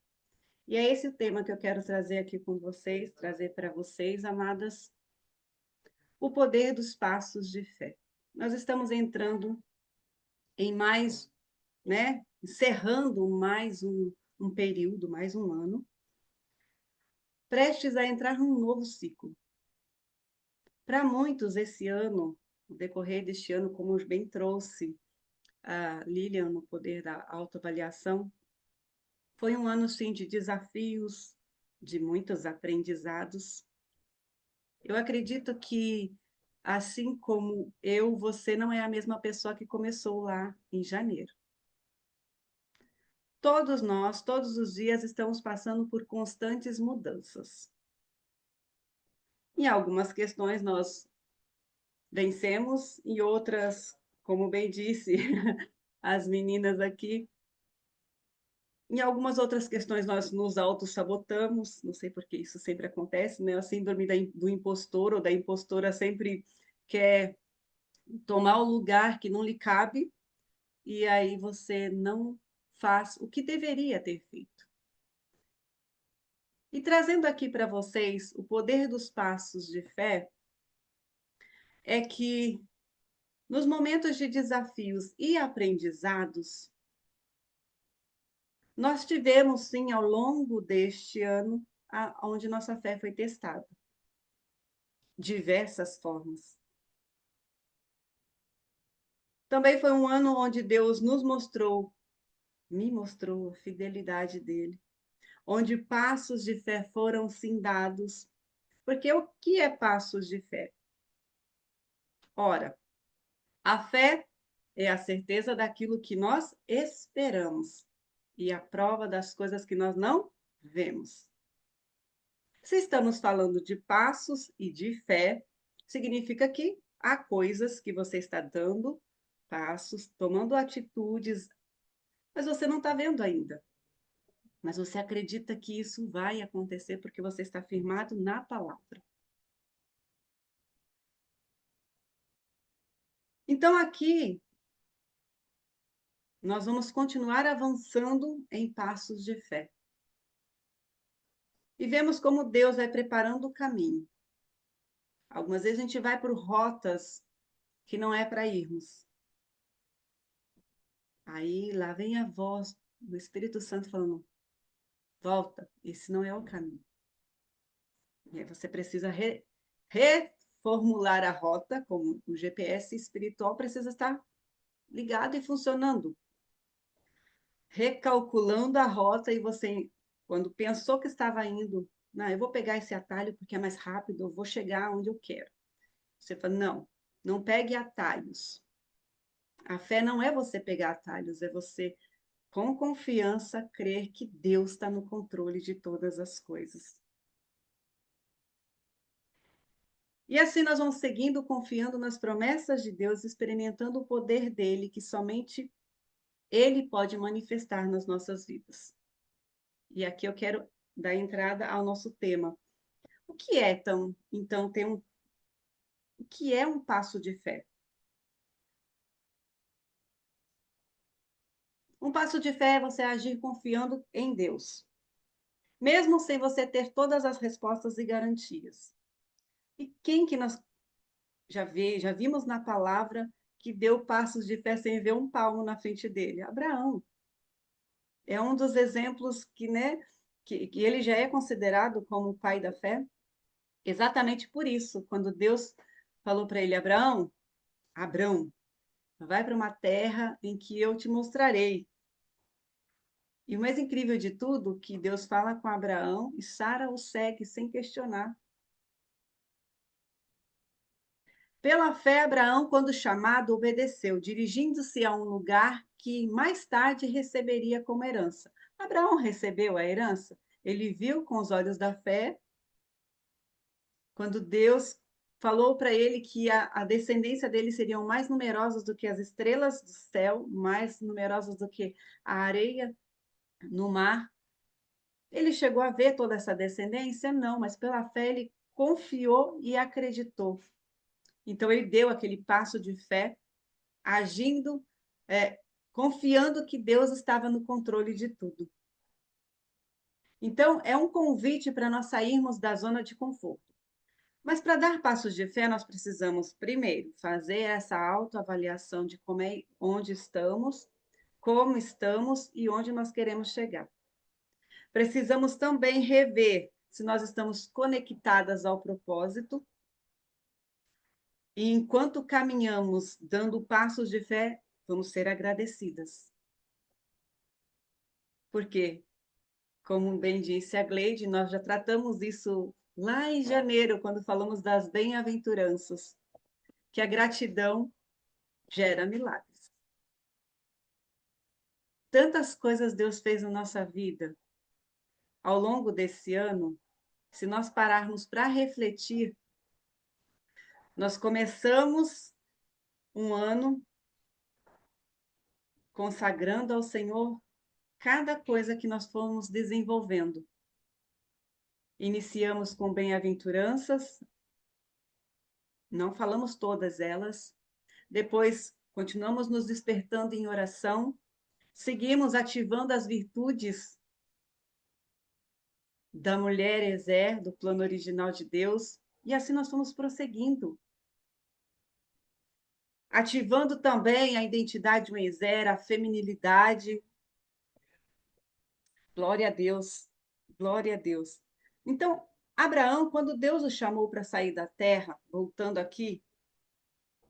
E é esse o tema que eu quero trazer aqui com vocês, trazer para vocês, amadas, o poder dos passos de fé. Nós estamos entrando em mais, né, encerrando mais um período, mais um ano, prestes a entrar num novo ciclo. Para muitos, esse ano, o decorrer deste ano, como bem trouxe a Lilian no poder da autoavaliação, foi um ano, sim, de desafios, de muitos aprendizados. Eu acredito que, assim como eu, você não é a mesma pessoa que começou lá em janeiro. Todos nós, todos os dias, estamos passando por constantes mudanças. Em algumas questões nós vencemos, em outras, como bem disse as meninas aqui, em algumas outras questões nós nos auto-sabotamos, não sei por que isso sempre acontece, né? A síndrome do impostor ou da impostora sempre quer tomar o lugar que não lhe cabe, e aí você não faz o que deveria ter feito. E trazendo aqui para vocês o poder dos passos de fé, é que nos momentos de desafios e aprendizados, nós tivemos, sim, ao longo deste ano, onde nossa fé foi testada. Diversas formas. Também foi um ano onde Deus nos mostrou, me mostrou a fidelidade dele, onde passos de fé foram sim dados. Porque o que é passos de fé? Ora, a fé é a certeza daquilo que nós esperamos e a prova das coisas que nós não vemos. Se estamos falando de passos e de fé, significa que há coisas que você está dando passos, tomando atitudes, mas você não está vendo ainda. Mas você acredita que isso vai acontecer porque você está firmado na palavra. Então, aqui, nós vamos continuar avançando em passos de fé. E vemos como Deus vai preparando o caminho. Algumas vezes a gente vai por rotas que não é para irmos. Aí lá vem a voz do Espírito Santo falando: volta, esse não é o caminho. E aí você precisa reformular a rota, como o GPS espiritual precisa estar ligado e funcionando. Recalculando a rota e você, quando pensou que estava indo, não, eu vou pegar esse atalho porque é mais rápido, eu vou chegar onde eu quero. Você fala, não, não pegue atalhos. A fé não é você pegar atalhos, é você, com confiança, crer que Deus está no controle de todas as coisas. E assim nós vamos seguindo, confiando nas promessas de Deus, experimentando o poder dele, que somente ele pode manifestar nas nossas vidas. E aqui eu quero dar entrada ao nosso tema. O que é, então, o que é um passo de fé? Um passo de fé é você agir confiando em Deus, mesmo sem você ter todas as respostas e garantias. E quem que nós já vimos na palavra que deu passos de fé sem ver um palmo na frente dele? Abraão. É um dos exemplos que, né, que ele já é considerado como o pai da fé, exatamente por isso, quando Deus falou para ele, Abrão, vai para uma terra em que eu te mostrarei. E o mais incrível de tudo, que Deus fala com Abraão e Sara o segue sem questionar. Pela fé, Abraão, quando chamado, obedeceu, dirigindo-se a um lugar que mais tarde receberia como herança. Abraão recebeu a herança, ele viu com os olhos da fé, quando Deus falou para ele que a descendência dele seriam mais numerosos do que as estrelas do céu, mais numerosos do que a areia no mar. Ele chegou a ver toda essa descendência? Não, mas pela fé ele confiou e acreditou. Então ele deu aquele passo de fé, agindo, confiando que Deus estava no controle de tudo. Então, é um convite para nós sairmos da zona de conforto. Mas para dar passos de fé, nós precisamos, primeiro, fazer essa autoavaliação de onde estamos, como estamos e onde nós queremos chegar. Precisamos também rever se nós estamos conectadas ao propósito. E enquanto caminhamos dando passos de fé, vamos ser agradecidas. Porque, como bem disse a Gleide, nós já tratamos isso lá em janeiro, quando falamos das bem-aventuranças, que a gratidão gera milagres. Tantas coisas Deus fez na nossa vida ao longo desse ano, se nós pararmos para refletir, nós começamos um ano consagrando ao Senhor cada coisa que nós fomos desenvolvendo. Iniciamos com bem-aventuranças, não falamos todas elas, depois continuamos nos despertando em oração, seguimos ativando as virtudes da mulher Ezer, do plano original de Deus, e assim nós fomos prosseguindo. Ativando também a identidade de um Ezer, a feminilidade. Glória a Deus, glória a Deus. Então, Abraão, quando Deus o chamou para sair da terra, voltando aqui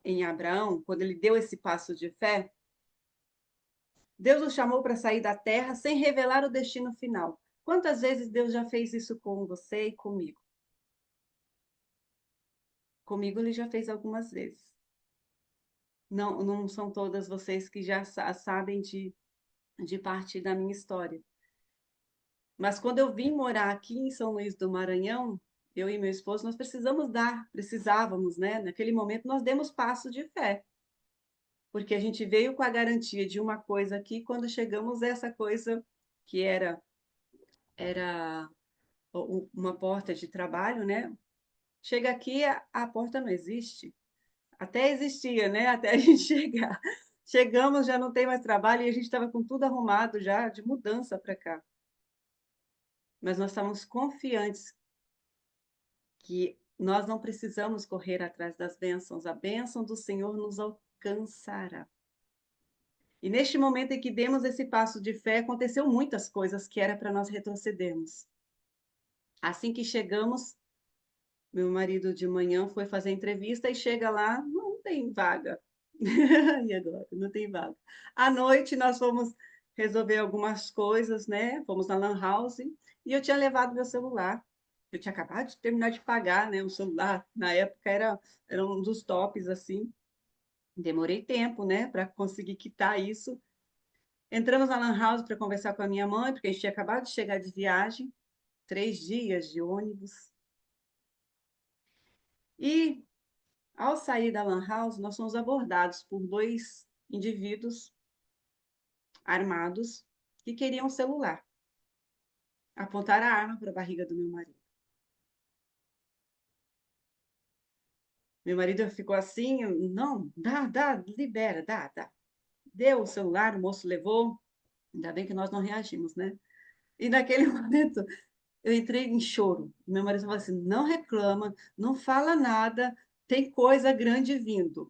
em Abraão, quando ele deu esse passo de fé, Deus o chamou para sair da terra sem revelar o destino final. Quantas vezes Deus já fez isso com você e comigo? Comigo ele já fez algumas vezes. Não, não são todas vocês que já sabem de parte da minha história. Mas quando eu vim morar aqui em São Luís do Maranhão, eu e meu esposo, nós precisávamos, né? Naquele momento nós demos passo de fé. Porque a gente veio com a garantia de uma coisa aqui, quando chegamos a essa coisa que era uma porta de trabalho, né? Chega aqui, a porta não existe. Até existia, né? Até a gente chegar. Chegamos, já não tem mais trabalho e a gente estava com tudo arrumado já de mudança para cá. Mas nós estamos confiantes que nós não precisamos correr atrás das bênçãos. A bênção do Senhor nos alcançará. E neste momento em que demos esse passo de fé, aconteceu muitas coisas que era para nós retrocedermos. Assim que chegamos, meu marido de manhã foi fazer entrevista e chega lá, não tem vaga. E agora? Não tem vaga. À noite nós fomos resolver algumas coisas, né? Fomos na Lan House e eu tinha levado meu celular. Eu tinha acabado de terminar de pagar, né? O celular, na época, era um dos tops, assim. Demorei tempo, né, para conseguir quitar isso. Entramos na Lan House para conversar com a minha mãe, porque a gente tinha acabado de chegar de viagem, 3 dias de ônibus. E, ao sair da Lan House, nós fomos abordados por 2 indivíduos armados que queriam o celular. Apontaram a arma para a barriga do meu marido. Meu marido ficou assim, não, dá, libera, dá. Deu o celular, o moço levou. Ainda bem que nós não reagimos, né? E naquele momento eu entrei em choro. Meu marido falou assim: não reclama, não fala nada, tem coisa grande vindo.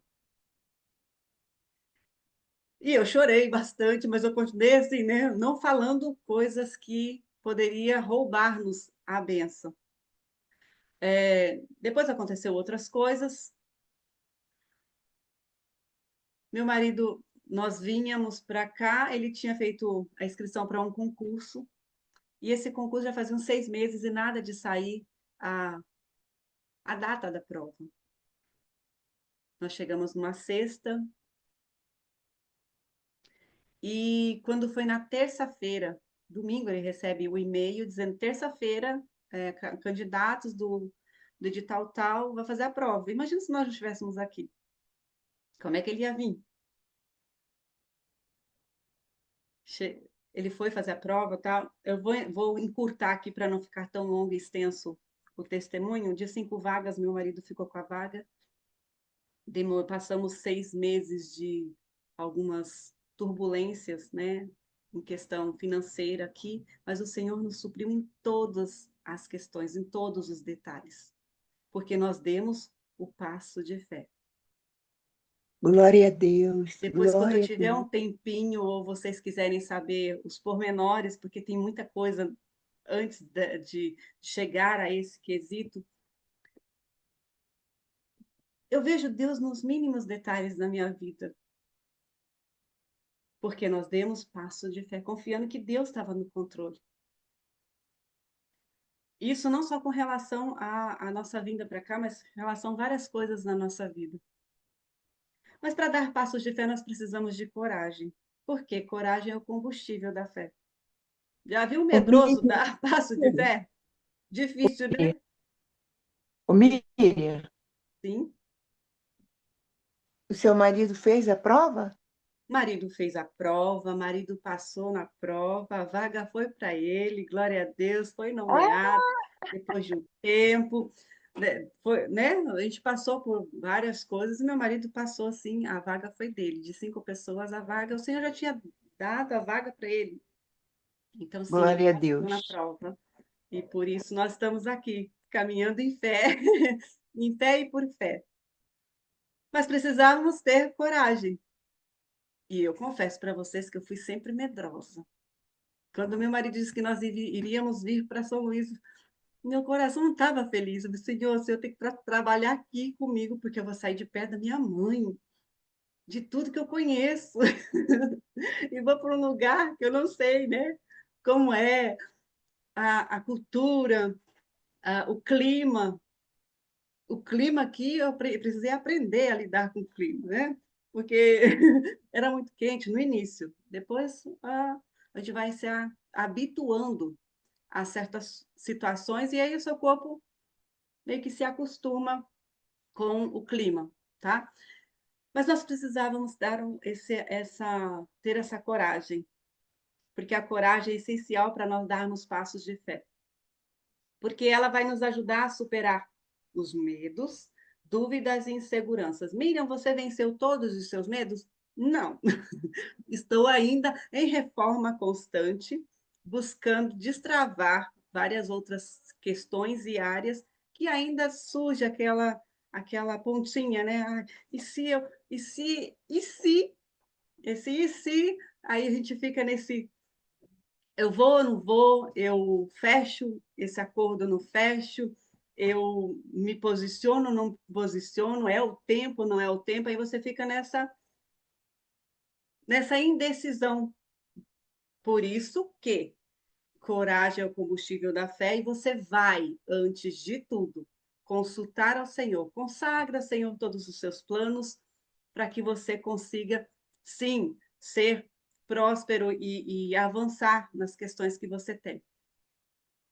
E eu chorei bastante, mas eu continuei assim, né? Não falando coisas que poderia roubar-nos a bênção. Depois aconteceu outras coisas. Meu marido, nós vínhamos para cá, ele tinha feito a inscrição para um concurso, e esse concurso já fazia uns 6 meses e nada de sair a data da prova. Nós chegamos numa sexta, e quando foi na terça-feira, domingo, ele recebe o e-mail dizendo: terça-feira, candidatos do edital tal vai fazer a prova. Imagina se nós não estivéssemos aqui. Como é que ele ia vir? Ele foi fazer a prova, tal. Eu vou encurtar aqui para não ficar tão longo e extenso o testemunho. De 5 vagas, meu marido ficou com a vaga. Passamos 6 meses de algumas turbulências, né, em questão financeira aqui, mas o Senhor nos supriu em todas as questões, em todos os detalhes, porque nós demos o passo de fé. Glória a Deus, Depois, quando eu glória a tiver Deus. um tempinho, ou vocês quiserem saber os pormenores, porque tem muita coisa antes de chegar a esse quesito, eu vejo Deus nos mínimos detalhes da minha vida, porque nós demos passo de fé, confiando que Deus estava no controle. Isso não só com relação à nossa vinda para cá, mas com relação a várias coisas na nossa vida. Mas para dar passos de fé, nós precisamos de coragem. Por quê? Coragem é o combustível da fé. Já viu um Ô, medroso Miriam, dar passo de fé? Difícil, né? ô, Miriam, Sim. o seu marido fez a prova? Marido fez a prova, marido passou na prova, a vaga foi para ele, glória a Deus, foi Ah, nomeado depois de um tempo, né? Foi, né? A gente passou por várias coisas e meu marido passou assim, a vaga foi dele, de 5 pessoas, a vaga, o Senhor já tinha dado a vaga para ele. Então, sim, ele glória a passou na Deus. prova. E por isso nós estamos aqui, caminhando em fé, em fé e por fé. Mas precisávamos ter coragem. E eu confesso para vocês que eu fui sempre medrosa. Quando meu marido disse que nós iríamos vir para São Luís, meu coração não estava feliz. Eu disse: Senhor, o Senhor tem que trabalhar aqui comigo, porque eu vou sair de perto da minha mãe, de tudo que eu conheço, e vou para um lugar que eu não sei, né? Como é a cultura, o clima. O clima aqui, eu precisei aprender a lidar com o clima, né? Porque era muito quente no início. Depois, a gente vai se habituando a certas situações e aí o seu corpo meio que se acostuma com o clima, tá? Mas nós precisávamos ter essa coragem, porque a coragem é essencial para nós darmos passos de fé, porque ela vai nos ajudar a superar os medos, dúvidas e inseguranças. Miriam, você venceu todos os seus medos? Não. Estou ainda em reforma constante, buscando destravar várias outras questões e áreas que ainda surge aquela pontinha, né? Ah, e se eu, e se, aí a gente fica nesse, eu vou, não vou, eu fecho esse acordo, não fecho, eu me posiciono, não me posiciono, é o tempo, não é o tempo, aí você fica nessa indecisão. Por isso que coragem é o combustível da fé e você vai, antes de tudo, consultar ao Senhor. Consagra, Senhor, todos os seus planos para que você consiga, sim, ser próspero e avançar nas questões que você tem.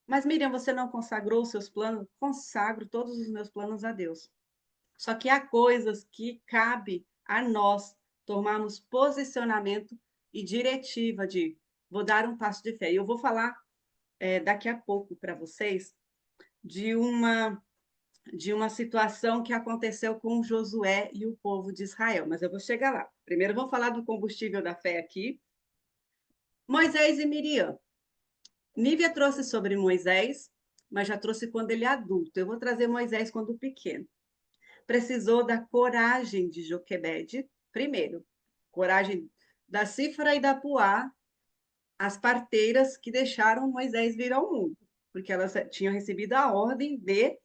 Mas, Miriam, você não consagrou os seus planos? Consagro todos os meus planos a Deus. Só que há coisas que cabe a nós tomarmos posicionamento e diretiva de vou dar um passo de fé. E eu vou falar daqui a pouco para vocês de uma situação que aconteceu com Josué e o povo de Israel, mas eu vou chegar lá. Primeiro vamos falar do combustível da fé aqui. Moisés e Miriam. Nívia trouxe sobre Moisés, mas já trouxe quando ele é adulto. Eu vou trazer Moisés quando pequeno. Precisou da coragem de Joquebede, primeiro, coragem da Sífora e da Puá, as parteiras que deixaram Moisés vir ao mundo, porque elas tinham recebido a ordem de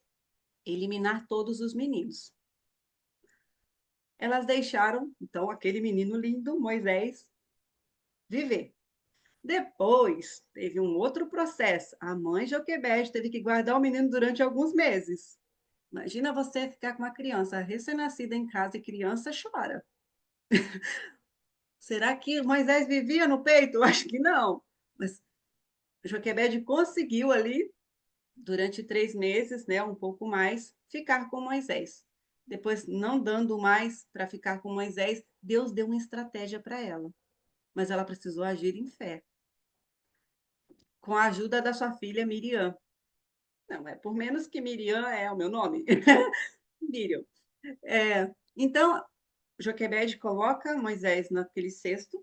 eliminar todos os meninos. Elas deixaram, então, aquele menino lindo, Moisés, viver. Depois, teve um outro processo. A mãe Joquebede teve que guardar o menino durante alguns meses. Imagina você ficar com uma criança recém-nascida em casa e criança chora. Será que Moisés vivia no peito? Acho que não. Mas Joquebede conseguiu ali, durante 3 meses, né, um pouco mais, ficar com Moisés. Depois, não dando mais para ficar com Moisés, Deus deu uma estratégia para ela. Mas ela precisou agir em fé, com a ajuda da sua filha Miriam. Não, é por menos que Miriam é o meu nome. Miriam. Então, Joquebede coloca Moisés naquele cesto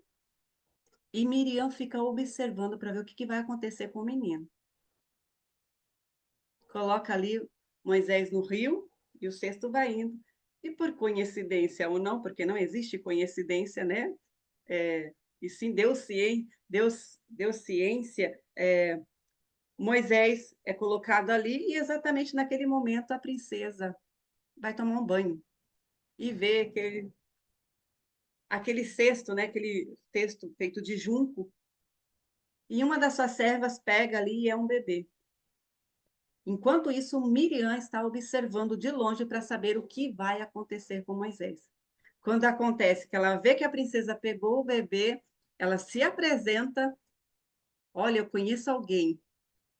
e Miriam fica observando para ver o que vai acontecer com o menino. Coloca ali Moisés no rio e o cesto vai indo. E por coincidência ou não, porque não existe coincidência, né? E sim Deus ciência, Moisés é colocado ali e exatamente naquele momento a princesa vai tomar um banho e vê aquele cesto, né? Aquele cesto feito de junco, e uma das suas servas pega ali e é um bebê. Enquanto isso, Miriam está observando de longe para saber o que vai acontecer com Moisés. Quando acontece que ela vê que a princesa pegou o bebê, ela se apresenta: olha, eu conheço alguém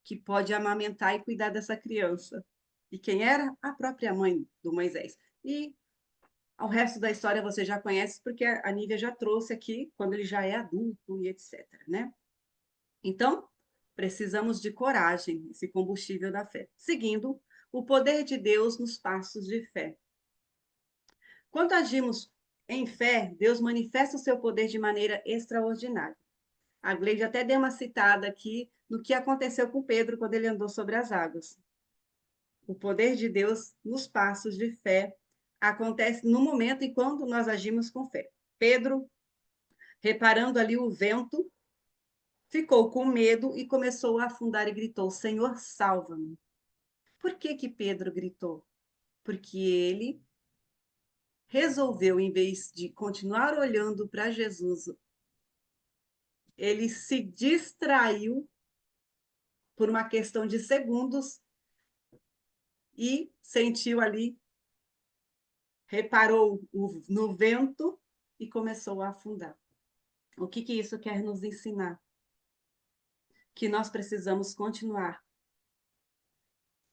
que pode amamentar e cuidar dessa criança. E quem era? A própria mãe do Moisés. E o resto da história você já conhece, porque a Nívia já trouxe aqui, quando ele já é adulto e etc, né? Então, precisamos de coragem, esse combustível da fé, seguindo o poder de Deus nos passos de fé. Quando agimos em fé, Deus manifesta o seu poder de maneira extraordinária. A Gleide até deu uma citada aqui no que aconteceu com Pedro quando ele andou sobre as águas. O poder de Deus nos passos de fé acontece no momento e quando nós agimos com fé. Pedro, reparando ali o vento, ficou com medo e começou a afundar e gritou: Senhor, salva-me. Por que Pedro gritou? Porque ele resolveu, em vez de continuar olhando para Jesus, ele se distraiu por uma questão de segundos e sentiu ali, reparou no vento e começou a afundar. O que isso quer nos ensinar? Que nós precisamos continuar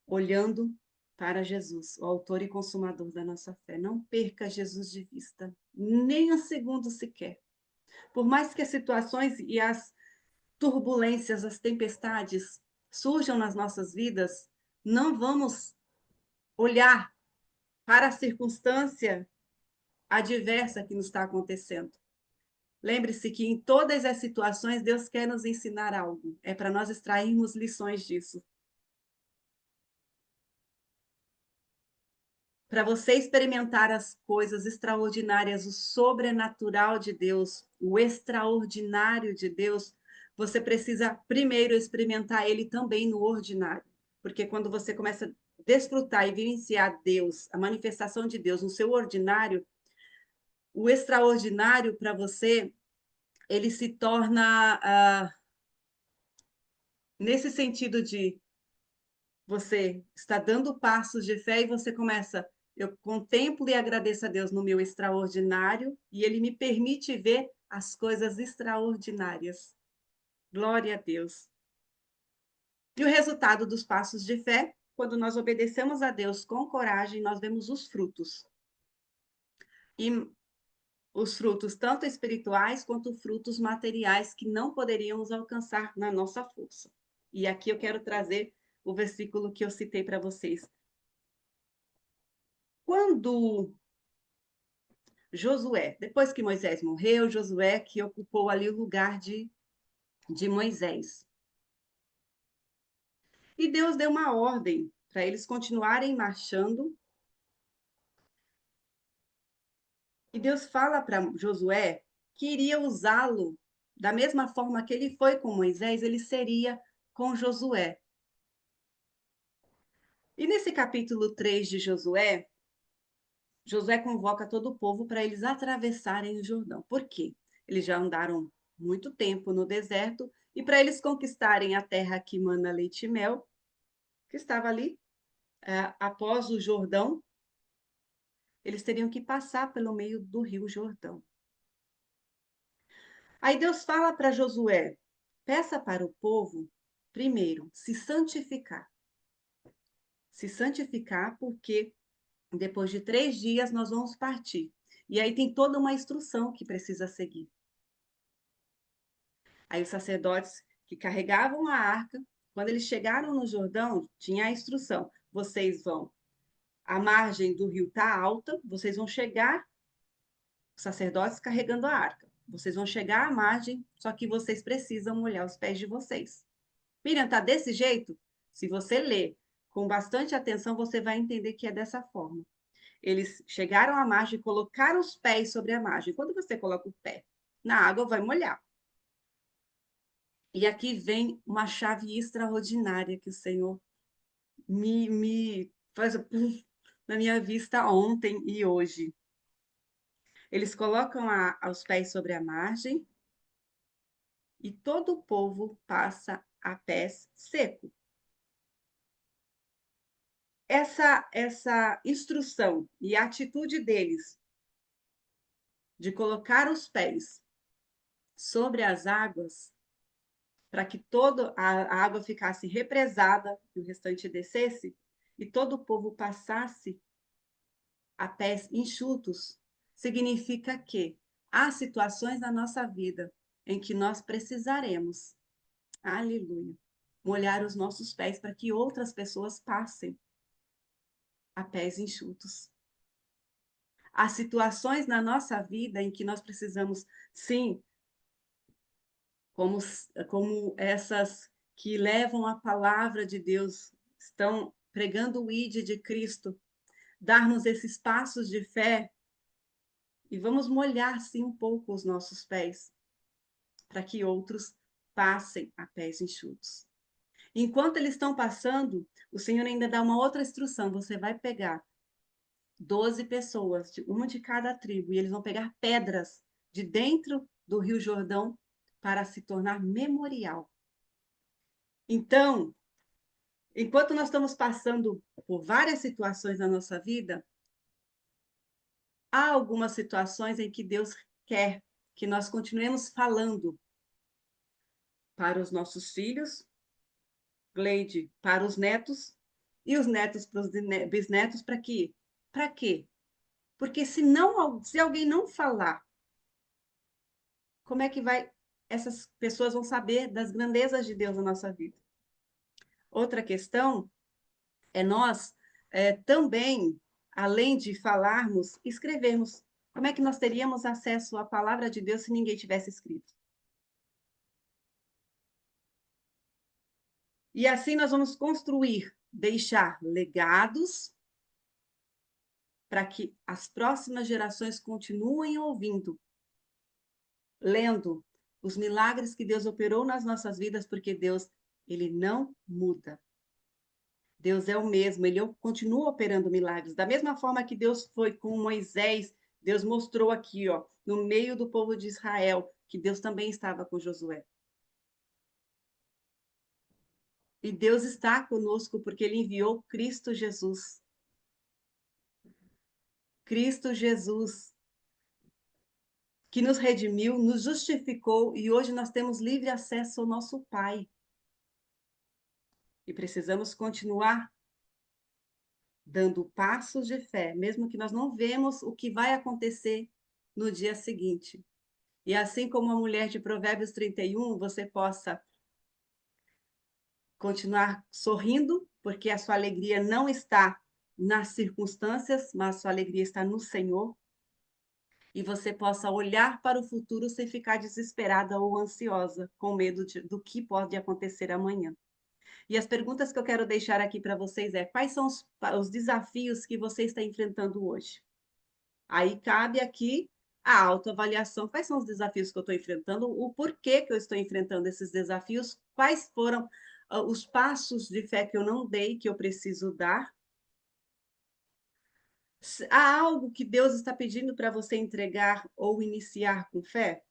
olhando para Jesus, o autor e consumador da nossa fé. Não perca Jesus de vista, nem um segundo sequer. Por mais que as situações e as turbulências, as tempestades surjam nas nossas vidas, não vamos olhar para a circunstância adversa que nos está acontecendo. Lembre-se que em todas as situações Deus quer nos ensinar algo. É para nós extrairmos lições disso. Para você experimentar as coisas extraordinárias, o sobrenatural de Deus, o extraordinário de Deus, você precisa primeiro experimentar ele também no ordinário. Porque quando você começa a desfrutar e vivenciar Deus, a manifestação de Deus no seu ordinário, o extraordinário para você, ele se torna nesse sentido de você está dando passos de fé e você começa: eu contemplo e agradeço a Deus no meu extraordinário e ele me permite ver as coisas extraordinárias. Glória a Deus. E o resultado dos passos de fé, quando nós obedecemos a Deus com coragem, nós vemos os frutos. E os frutos tanto espirituais quanto frutos materiais que não poderíamos alcançar na nossa força. E aqui eu quero trazer o versículo que eu citei para vocês. Quando Josué, depois que Moisés morreu, Josué que ocupou ali o lugar de Moisés. E Deus deu uma ordem para eles continuarem marchando. E Deus fala para Josué que iria usá-lo da mesma forma que ele foi com Moisés, ele seria com Josué. E nesse capítulo 3 de Josué, Josué convoca todo o povo para eles atravessarem o Jordão. Por quê? Eles já andaram muito tempo no deserto e para eles conquistarem a terra que mana leite e mel, que estava ali após o Jordão, eles teriam que passar pelo meio do rio Jordão. Aí Deus fala para Josué: peça para o povo, primeiro, se santificar. Se santificar, porque depois de 3 dias nós vamos partir. E aí tem toda uma instrução que precisa seguir. Aí os sacerdotes que carregavam a arca, quando eles chegaram no Jordão, tinha a instrução: vocês vão, a margem do rio está alta, vocês vão chegar, os sacerdotes carregando a arca. Vocês vão chegar à margem, só que vocês precisam molhar os pés de vocês. Miriam, tá desse jeito? Se você ler com bastante atenção, você vai entender que é dessa forma. Eles chegaram à margem e colocaram os pés sobre a margem. Quando você coloca o pé na água, vai molhar. E aqui vem uma chave extraordinária que o Senhor me faz na minha vista ontem e hoje. Eles colocam os pés sobre a margem e todo o povo passa a pés seco. Essa instrução e a atitude deles de colocar os pés sobre as águas para que toda a água ficasse represada e o restante descesse, e todo o povo passasse a pés enxutos, significa que há situações na nossa vida em que nós precisaremos, aleluia, molhar os nossos pés para que outras pessoas passem a pés enxutos. Há situações na nossa vida em que nós precisamos, sim, como essas que levam a palavra de Deus, estão pregando o ID de Cristo, darmos esses passos de fé e vamos molhar, sim, um pouco os nossos pés, para que outros passem a pés enxutos. Enquanto eles estão passando, o Senhor ainda dá uma outra instrução: você vai pegar 12 pessoas, uma de cada tribo, e eles vão pegar pedras de dentro do Rio Jordão para se tornar memorial. Então, enquanto nós estamos passando por várias situações na nossa vida, há algumas situações em que Deus quer que nós continuemos falando para os nossos filhos, Gleide para os netos, e os netos para os bisnetos, para quê? Para quê? Porque se alguém não falar, como é que essas pessoas vão saber das grandezas de Deus na nossa vida? Outra questão é nós também, além de falarmos, escrevermos. Como é que nós teríamos acesso à palavra de Deus se ninguém tivesse escrito? E assim nós vamos construir, deixar legados para que as próximas gerações continuem ouvindo, lendo os milagres que Deus operou nas nossas vidas, porque Deus, ele não muda. Deus é o mesmo, ele continua operando milagres. Da mesma forma que Deus foi com Moisés, Deus mostrou aqui, ó, no meio do povo de Israel, que Deus também estava com Josué. E Deus está conosco porque ele enviou Cristo Jesus. Cristo Jesus, que nos redimiu, nos justificou e hoje nós temos livre acesso ao nosso Pai. E precisamos continuar dando passos de fé, mesmo que nós não vemos o que vai acontecer no dia seguinte. E assim como a mulher de Provérbios 31, você possa continuar sorrindo, porque a sua alegria não está nas circunstâncias, mas a sua alegria está no Senhor. E você possa olhar para o futuro sem ficar desesperada ou ansiosa, com medo do que pode acontecer amanhã. E as perguntas que eu quero deixar aqui para vocês quais são os desafios que você está enfrentando hoje? Aí cabe aqui a autoavaliação. Quais são os desafios que eu estou enfrentando? O porquê que eu estou enfrentando esses desafios? Quais foram os passos de fé que eu não dei, que eu preciso dar? Há algo que Deus está pedindo para você entregar ou iniciar com fé?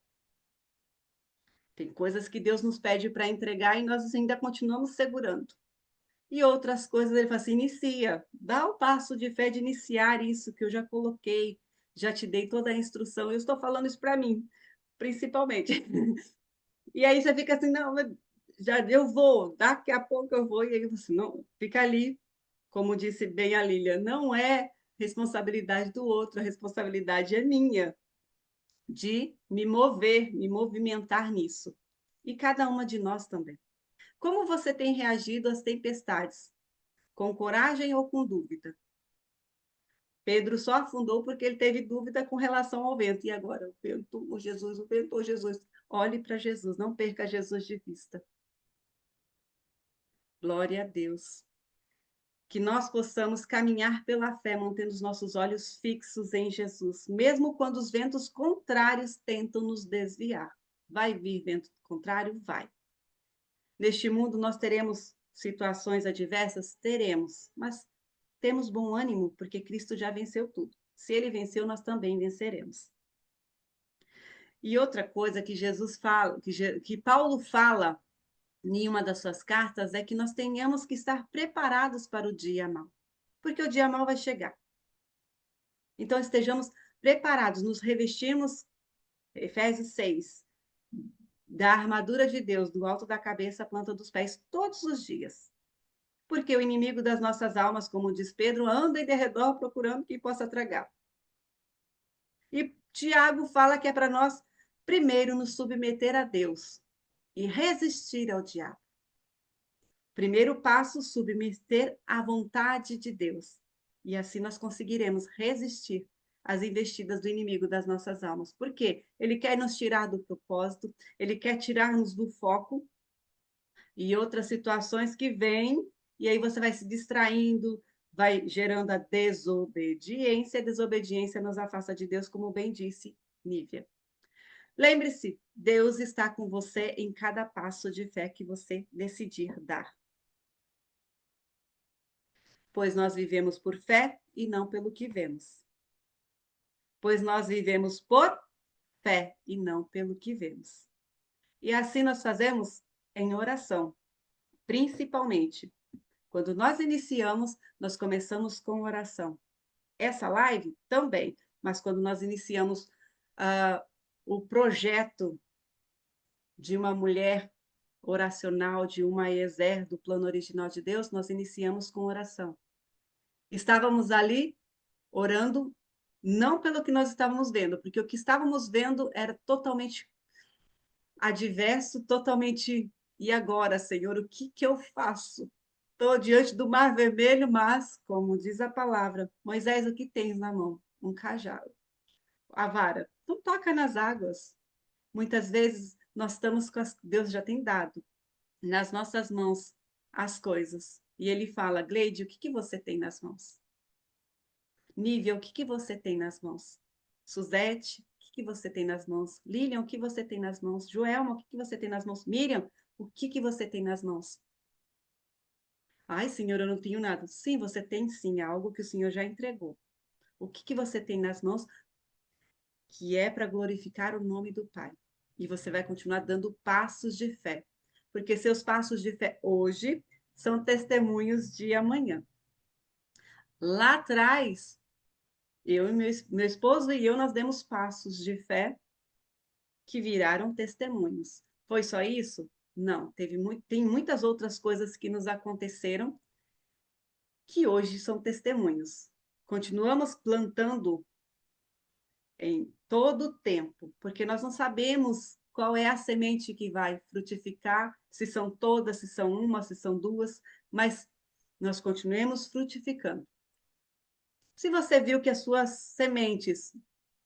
Tem coisas que Deus nos pede para entregar e nós ainda continuamos segurando. E outras coisas ele fala assim, inicia, dá o passo de fé de iniciar isso que eu já coloquei, já te dei toda a instrução. Eu estou falando isso para mim, principalmente. E aí você fica assim, não, já eu vou, daqui a pouco eu vou. E aí você, não, fica ali, como disse bem a Lília, não é responsabilidade do outro, a responsabilidade é minha, de me mover, me movimentar nisso. E cada uma de nós também. Como você tem reagido às tempestades? Com coragem ou com dúvida? Pedro só afundou porque ele teve dúvida com relação ao vento. E agora? O vento, o Jesus. Olhe para Jesus, não perca Jesus de vista. Glória a Deus. Que nós possamos caminhar pela fé, mantendo os nossos olhos fixos em Jesus, mesmo quando os ventos contrários tentam nos desviar. Vai vir vento contrário? Vai. Neste mundo nós teremos situações adversas? Teremos, mas temos bom ânimo, porque Cristo já venceu tudo. Se ele venceu, nós também venceremos. E outra coisa que Jesus fala, que Paulo fala em uma das suas cartas, é que nós tenhamos que estar preparados para o dia mau, porque o dia mau vai chegar. Então, estejamos preparados, nos revestirmos, Efésios 6, da armadura de Deus, do alto da cabeça à planta dos pés, todos os dias. Porque o inimigo das nossas almas, como diz Pedro, anda em derredor procurando quem possa tragar. E Tiago fala que é para nós, primeiro, nos submeter a Deus e resistir ao diabo. Primeiro passo, submeter à vontade de Deus. E assim nós conseguiremos resistir às investidas do inimigo das nossas almas. Por quê? Ele quer nos tirar do propósito, ele quer tirar-nos do foco e outras situações que vêm, e aí você vai se distraindo, vai gerando a desobediência. A desobediência nos afasta de Deus, como bem disse Nívia. Lembre-se, Deus está com você em cada passo de fé que você decidir dar. Pois nós vivemos por fé e não pelo que vemos. Pois nós vivemos por fé e não pelo que vemos. E assim nós fazemos em oração, principalmente. Quando nós iniciamos, nós começamos com oração. Essa live também, mas quando nós iniciamos o projeto de uma mulher oracional, de uma Ezer, do plano original de Deus, nós iniciamos com oração. Estávamos ali orando, não pelo que nós estávamos vendo, porque o que estávamos vendo era totalmente adverso, totalmente. E agora, Senhor, o que eu faço? Estou diante do mar vermelho, mas, como diz a palavra, Moisés, o que tens na mão? Um cajado, a vara. Então toca nas águas. Muitas vezes nós estamos com Deus já tem dado nas nossas mãos as coisas. E ele fala, Gleide, o que você tem nas mãos? Nívia, o que você tem nas mãos? Suzete, o que você tem nas mãos? Lilian, o que você tem nas mãos? Joelma, o que você tem nas mãos? Miriam, o que você tem nas mãos? Ai, Senhor, eu não tenho nada. Sim, você tem sim, algo que o Senhor já entregou. O que você tem nas mãos que é para glorificar o nome do Pai. E você vai continuar dando passos de fé. Porque seus passos de fé hoje são testemunhos de amanhã. Lá atrás, eu e meu esposo e eu, nós demos passos de fé que viraram testemunhos. Foi só isso? Não, tem muitas outras coisas que nos aconteceram que hoje são testemunhos. Continuamos plantando em todo o tempo, porque nós não sabemos qual é a semente que vai frutificar, se são todas, se são uma, se são duas, mas nós continuemos frutificando. Se você viu que as suas sementes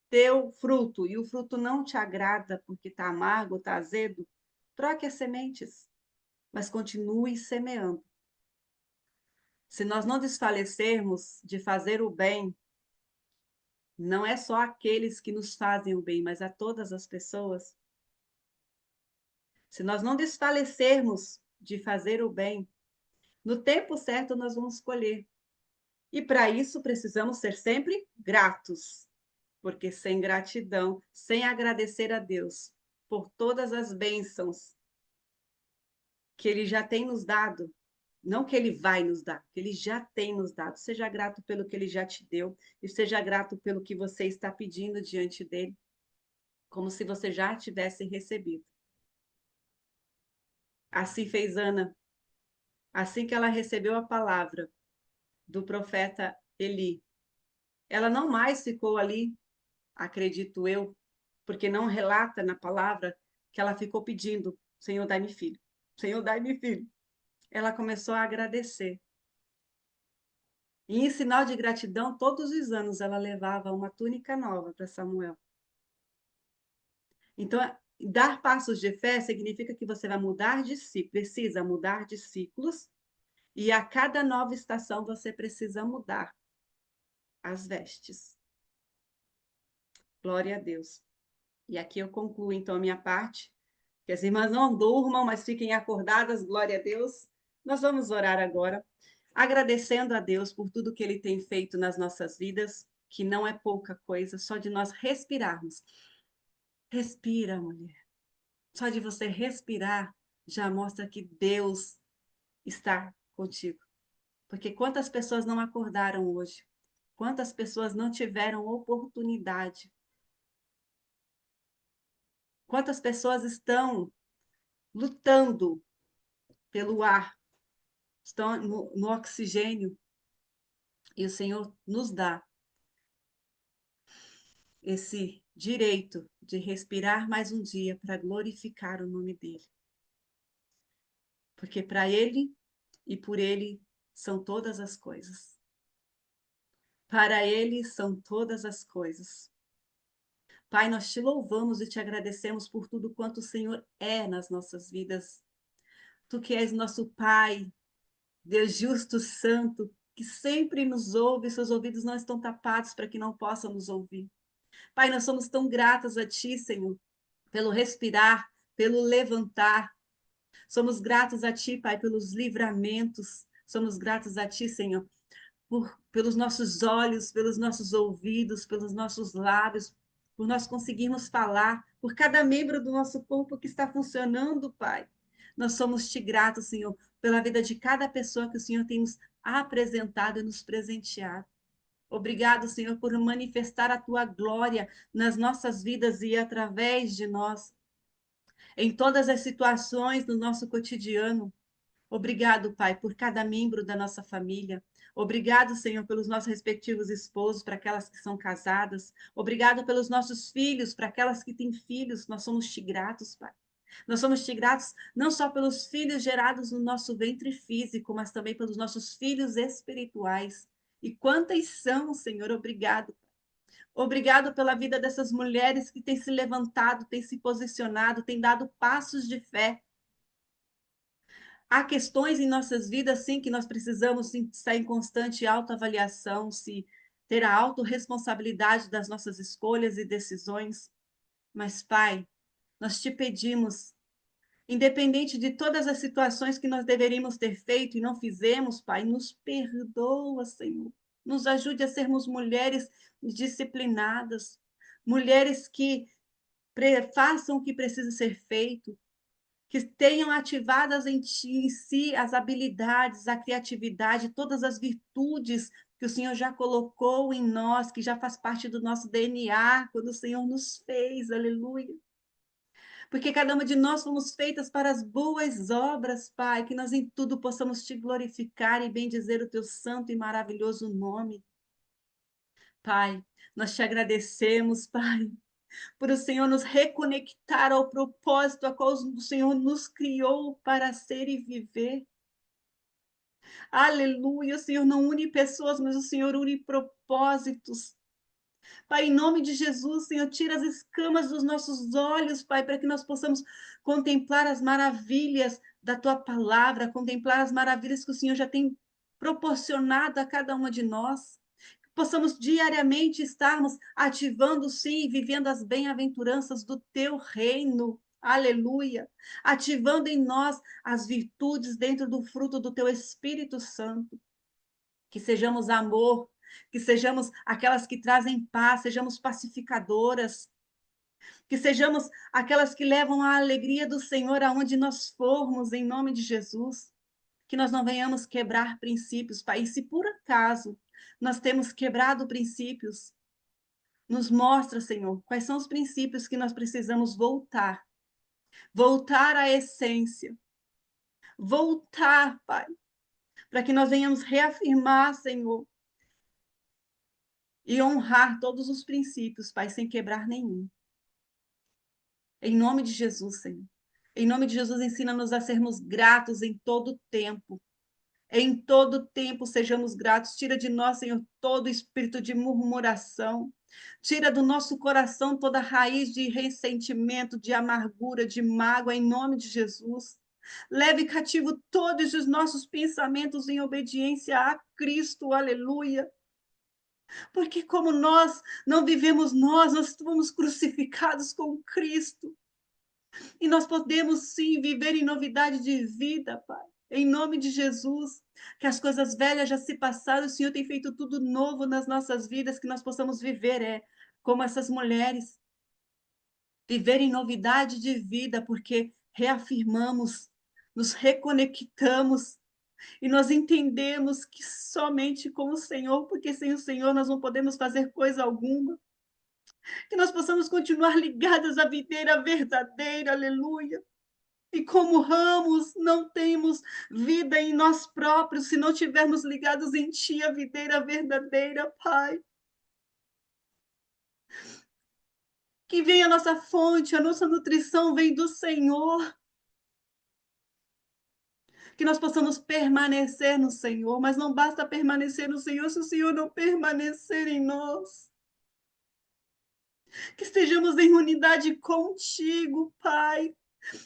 deu fruto e o fruto não te agrada porque está amargo, está azedo, troque as sementes, mas continue semeando. Se nós não desfalecermos de fazer o bem, não é só aqueles que nos fazem o bem, mas a todas as pessoas. Se nós não desfalecermos de fazer o bem, no tempo certo nós vamos colher. E para isso precisamos ser sempre gratos, porque sem gratidão, sem agradecer a Deus por todas as bênçãos que Ele já tem nos dado, Não que ele vai nos dar, que ele já tem nos dado. Seja grato pelo que ele já te deu e seja grato pelo que você está pedindo diante dele, como se você já tivesse recebido. Assim fez Ana. Assim que ela recebeu a palavra do profeta Eli, ela não mais ficou ali, acredito eu, porque não relata na palavra que ela ficou pedindo: Senhor, dai-me filho. Senhor, dai-me filho. Ela começou a agradecer. E em sinal de gratidão, todos os anos ela levava uma túnica nova para Samuel. Então, dar passos de fé significa que você vai mudar de ciclo, precisa mudar de ciclos, e a cada nova estação você precisa mudar as vestes. Glória a Deus. E aqui eu concluo, então, a minha parte, que as irmãs não durmam, mas fiquem acordadas, glória a Deus. Nós vamos orar agora, agradecendo a Deus por tudo que Ele tem feito nas nossas vidas, que não é pouca coisa, só de nós respirarmos. Respira, mulher. Só de você respirar já mostra que Deus está contigo. Porque quantas pessoas não acordaram hoje? Quantas pessoas não tiveram oportunidade? Quantas pessoas estão lutando pelo ar, estão no oxigênio, e o Senhor nos dá esse direito de respirar mais um dia para glorificar o nome dele. Porque para ele e por ele são todas as coisas. Para ele são todas as coisas. Pai, nós te louvamos e te agradecemos por tudo quanto o Senhor é nas nossas vidas. Tu que és nosso Pai, Deus justo, santo, que sempre nos ouve, seus ouvidos não estão tapados para que não possam nos ouvir. Pai, nós somos tão gratos a Ti, Senhor, pelo respirar, pelo levantar. Somos gratos a Ti, Pai, pelos livramentos. Somos gratos a Ti, Senhor, pelos nossos olhos, pelos nossos ouvidos, pelos nossos lábios, por nós conseguirmos falar, por cada membro do nosso corpo que está funcionando, Pai. Nós somos te gratos, Senhor, pela vida de cada pessoa que o Senhor tem nos apresentado e nos presenteado. Obrigado, Senhor, por manifestar a tua glória nas nossas vidas e através de nós, em todas as situações do nosso cotidiano. Obrigado, Pai, por cada membro da nossa família. Obrigado, Senhor, pelos nossos respectivos esposos, para aquelas que são casadas. Obrigado pelos nossos filhos, para aquelas que têm filhos. Nós somos te gratos, Pai. Nós somos te gratos não só pelos filhos gerados no nosso ventre físico, mas também pelos nossos filhos espirituais. E quantas são, Senhor? Obrigado. Obrigado pela vida dessas mulheres que têm se levantado, têm se posicionado, têm dado passos de fé. Há questões em nossas vidas, sim, que nós precisamos sim, estar em constante autoavaliação, se ter a autorresponsabilidade das nossas escolhas e decisões. Mas, Pai, nós te pedimos, independente de todas as situações que nós deveríamos ter feito e não fizemos, Pai, nos perdoa, Senhor. Nos ajude a sermos mulheres disciplinadas, mulheres que façam o que precisa ser feito, que tenham ativadas em si as habilidades, a criatividade, todas as virtudes que o Senhor já colocou em nós, que já faz parte do nosso DNA, quando o Senhor nos fez, aleluia. Porque cada uma de nós fomos feitas para as boas obras, Pai, que nós em tudo possamos te glorificar e bendizer o teu santo e maravilhoso nome. Pai, nós te agradecemos, Pai, por o Senhor nos reconectar ao propósito a qual o Senhor nos criou para ser e viver. Aleluia, o Senhor não une pessoas, mas o Senhor une propósitos. Pai, em nome de Jesus, Senhor, tira as escamas dos nossos olhos, Pai, para que nós possamos contemplar as maravilhas da Tua palavra, contemplar as maravilhas que o Senhor já tem proporcionado a cada uma de nós. Possamos diariamente estarmos ativando, sim, vivendo as bem-aventuranças do Teu reino. Aleluia! Ativando em nós as virtudes dentro do fruto do Teu Espírito Santo. Que sejamos amor, que sejamos aquelas que trazem paz, sejamos pacificadoras, que sejamos aquelas que levam a alegria do Senhor aonde nós formos, em nome de Jesus. que nós não venhamos quebrar princípios, Pai. E se por acaso nós temos quebrado princípios, nos mostra, Senhor, quais são os princípios que nós precisamos voltar. Voltar à essência. Voltar, Pai, para que nós venhamos reafirmar, Senhor, e honrar todos os princípios, Pai, sem quebrar nenhum. Em nome de Jesus, Senhor. Em nome de Jesus, ensina-nos a sermos gratos em todo tempo. Em todo tempo sejamos gratos. Tira de nós, Senhor, todo espírito de murmuração. Tira do nosso coração toda raiz de ressentimento, de amargura, de mágoa, em nome de Jesus. Leve cativo todos os nossos pensamentos em obediência a Cristo, aleluia. Porque como nós não vivemos nós fomos crucificados com Cristo. E nós podemos sim viver em novidade de vida, Pai. Em nome de Jesus, que as coisas velhas já se passaram, o Senhor tem feito tudo novo nas nossas vidas, que nós possamos viver, como essas mulheres. Viver em novidade de vida, porque reafirmamos, nos reconectamos, e nós entendemos que somente com o Senhor, porque sem o Senhor nós não podemos fazer coisa alguma. Que nós possamos continuar ligadas à videira verdadeira, aleluia. E como ramos, não temos vida em nós próprios se não tivermos ligados em Ti, a videira verdadeira, Pai. Que venha a nossa fonte, a nossa nutrição vem do Senhor. Que nós possamos permanecer no Senhor, mas não basta permanecer no Senhor se o Senhor não permanecer em nós. Que estejamos em unidade contigo, Pai.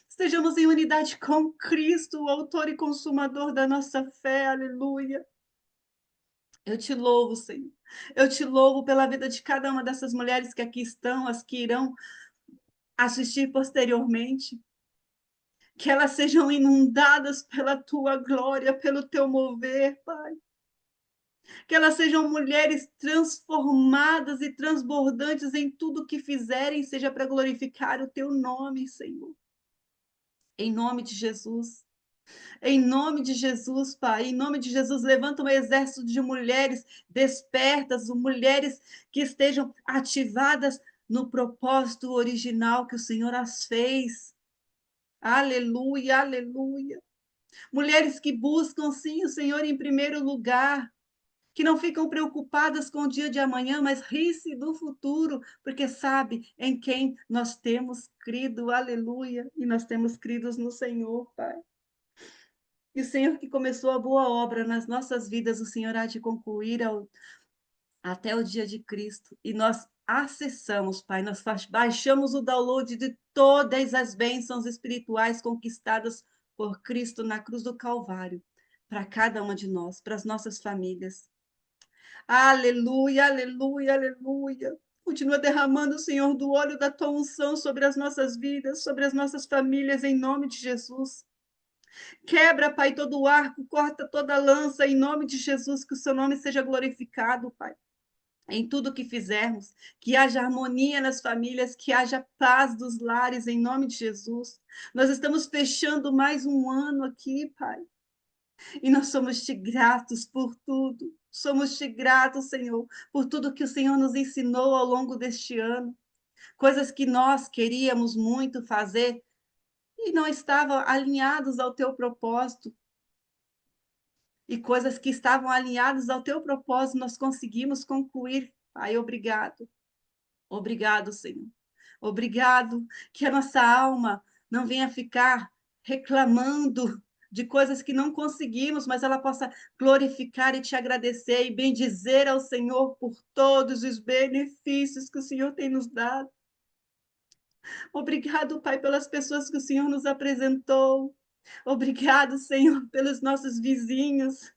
Estejamos em unidade com Cristo, o autor e consumador da nossa fé, aleluia. Eu te louvo, Senhor. Eu te louvo pela vida de cada uma dessas mulheres que aqui estão, as que irão assistir posteriormente. Que elas sejam inundadas pela tua glória, pelo teu mover, Pai. Que elas sejam mulheres transformadas e transbordantes em tudo que fizerem, seja para glorificar o teu nome, Senhor. Em nome de Jesus. Em nome de Jesus, Pai, em nome de Jesus, levanta um exército de mulheres despertas, mulheres que estejam ativadas no propósito original que o Senhor as fez. Aleluia, aleluia. Mulheres que buscam, sim, o Senhor em primeiro lugar, que não ficam preocupadas com o dia de amanhã, mas ri-se do futuro, porque sabe em quem nós temos crido, aleluia, e nós temos crido no Senhor, Pai. E o Senhor que começou a boa obra nas nossas vidas, o Senhor há de concluir até o dia de Cristo. E nós acessamos, Pai, nós baixamos o download de todas as bênçãos espirituais conquistadas por Cristo na cruz do Calvário, para cada uma de nós, para as nossas famílias. Aleluia, aleluia, aleluia. Continua derramando, Senhor, do óleo da tua unção sobre as nossas vidas, sobre as nossas famílias, em nome de Jesus. Quebra, Pai, todo o arco, corta toda a lança, em nome de Jesus, que o seu nome seja glorificado, Pai. Em tudo que fizermos, que haja harmonia nas famílias, que haja paz dos lares, em nome de Jesus. Nós estamos fechando mais um ano aqui, Pai. E nós somos te gratos por tudo. Somos te gratos, Senhor, por tudo que o Senhor nos ensinou ao longo deste ano. Coisas que nós queríamos muito fazer, e não estavam alinhados ao teu propósito. E coisas que estavam alinhadas ao teu propósito, nós conseguimos concluir. Pai, obrigado. Obrigado, Senhor. Obrigado que a nossa alma não venha ficar reclamando de coisas que não conseguimos, mas ela possa glorificar e te agradecer e bendizer ao Senhor por todos os benefícios que o Senhor tem nos dado. Obrigado, Pai, pelas pessoas que o Senhor nos apresentou. Obrigado, Senhor, pelos nossos vizinhos.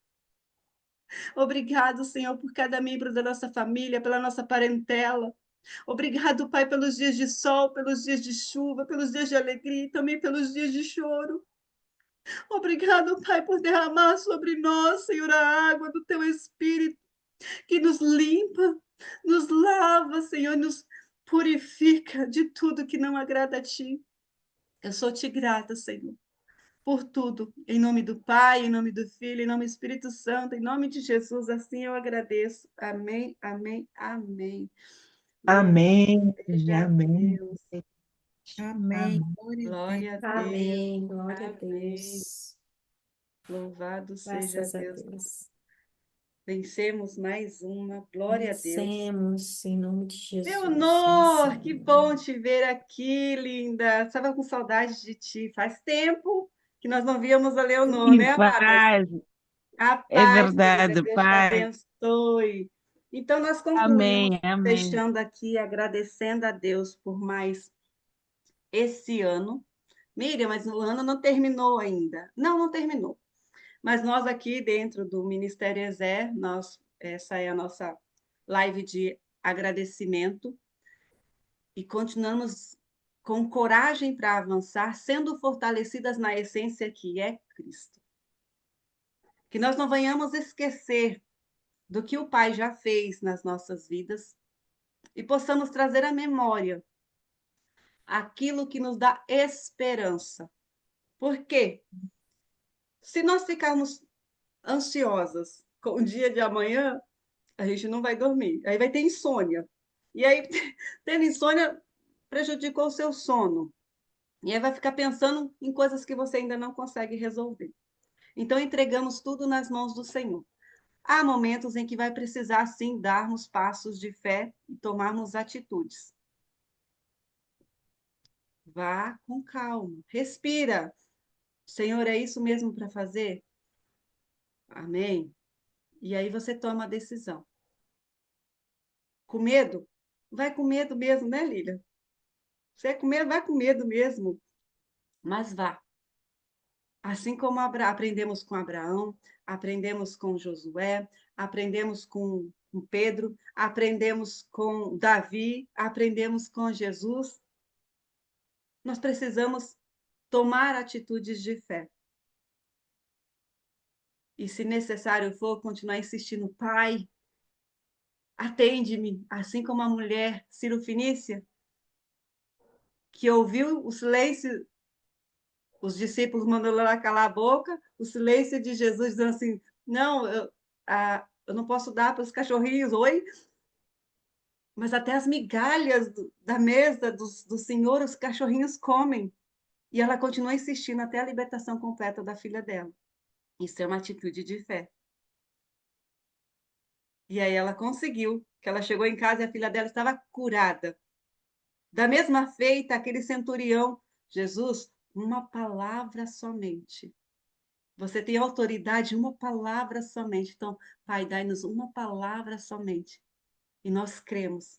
Obrigado, Senhor, por cada membro da nossa família, pela nossa parentela. Obrigado, Pai, pelos dias de sol, pelos dias de chuva, pelos dias de alegria e também pelos dias de choro. Obrigado, Pai, por derramar sobre nós, Senhor, a água do Teu Espírito, que nos limpa, nos lava, Senhor, nos purifica de tudo que não agrada a Ti. Eu sou-te grata, Senhor, por tudo. Em nome do Pai, em nome do Filho, em nome do Espírito Santo, em nome de Jesus, assim eu agradeço. Amém, amém, amém. Louvado Amém. seja Amém. Deus. Amém. Amém. Glória a Deus. Glória a Deus. Amém. Glória a Amém. Deus. Louvado seja Graças a Deus. Deus. Vencemos mais uma. Glória a Deus. Vencemos em nome de Jesus. Leonor, que bom Vencemos. te ver aqui, linda. Estava com saudade de ti. Faz tempo que nós não víamos a Leonor, E né, amada? paz, A é paz, querida. verdade, Deus te paz. abençoe. Então, nós concluímos Amém, amém. fechando aqui, agradecendo a Deus por mais esse ano. Miriam, mas o ano não terminou ainda. Não, não terminou. Mas nós aqui dentro do Ministério Ezer, essa é a nossa live de agradecimento e continuamos com coragem para avançar, sendo fortalecidas na essência que é Cristo. Que nós não venhamos esquecer do que o Pai já fez nas nossas vidas e possamos trazer à memória aquilo que nos dá esperança. Por quê? Se nós ficarmos ansiosas com o dia de amanhã, a gente não vai dormir. Aí vai ter insônia. E aí, tendo insônia, prejudicou o seu sono. E aí vai ficar pensando em coisas que você ainda não consegue resolver. Então, entregamos tudo nas mãos do Senhor. Há momentos em que vai precisar, sim, darmos passos de fé e tomarmos atitudes. Vá com calma, respira. Senhor, é isso mesmo para fazer? Amém? E aí você toma a decisão. Com medo? Vai com medo mesmo, né, Lília? Você é com medo, vai com medo mesmo. Mas vá. Assim como aprendemos com Abraão, aprendemos com Josué, aprendemos com Pedro, aprendemos com Davi, aprendemos com Jesus, nós precisamos tomar atitudes de fé. E, se necessário for, continuar insistindo, Pai, atende-me, assim como a mulher Ciro-Fenícia, que ouviu o silêncio, os discípulos mandando ela calar a boca, o silêncio de Jesus dizendo assim, não, eu não posso dar para os cachorrinhos, oi? Mas até as migalhas da mesa do Senhor, os cachorrinhos comem. E ela continua insistindo até a libertação completa da filha dela. Isso é uma atitude de fé. E aí ela conseguiu, que ela chegou em casa e a filha dela estava curada. Da mesma feita, aquele centurião, Jesus, uma palavra somente. Você tem autoridade, uma palavra somente. Então, Pai, dai-nos uma palavra somente. E nós cremos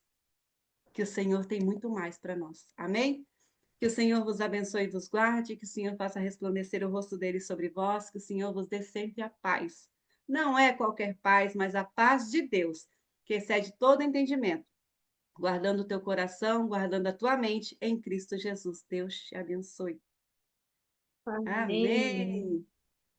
que o Senhor tem muito mais para nós. Amém? Que o Senhor vos abençoe e vos guarde, que o Senhor faça resplandecer o rosto dele sobre vós, que o Senhor vos dê sempre a paz. Não é qualquer paz, mas a paz de Deus, que excede todo entendimento, guardando o teu coração, guardando a tua mente em Cristo Jesus. Deus te abençoe. Amém. Amém.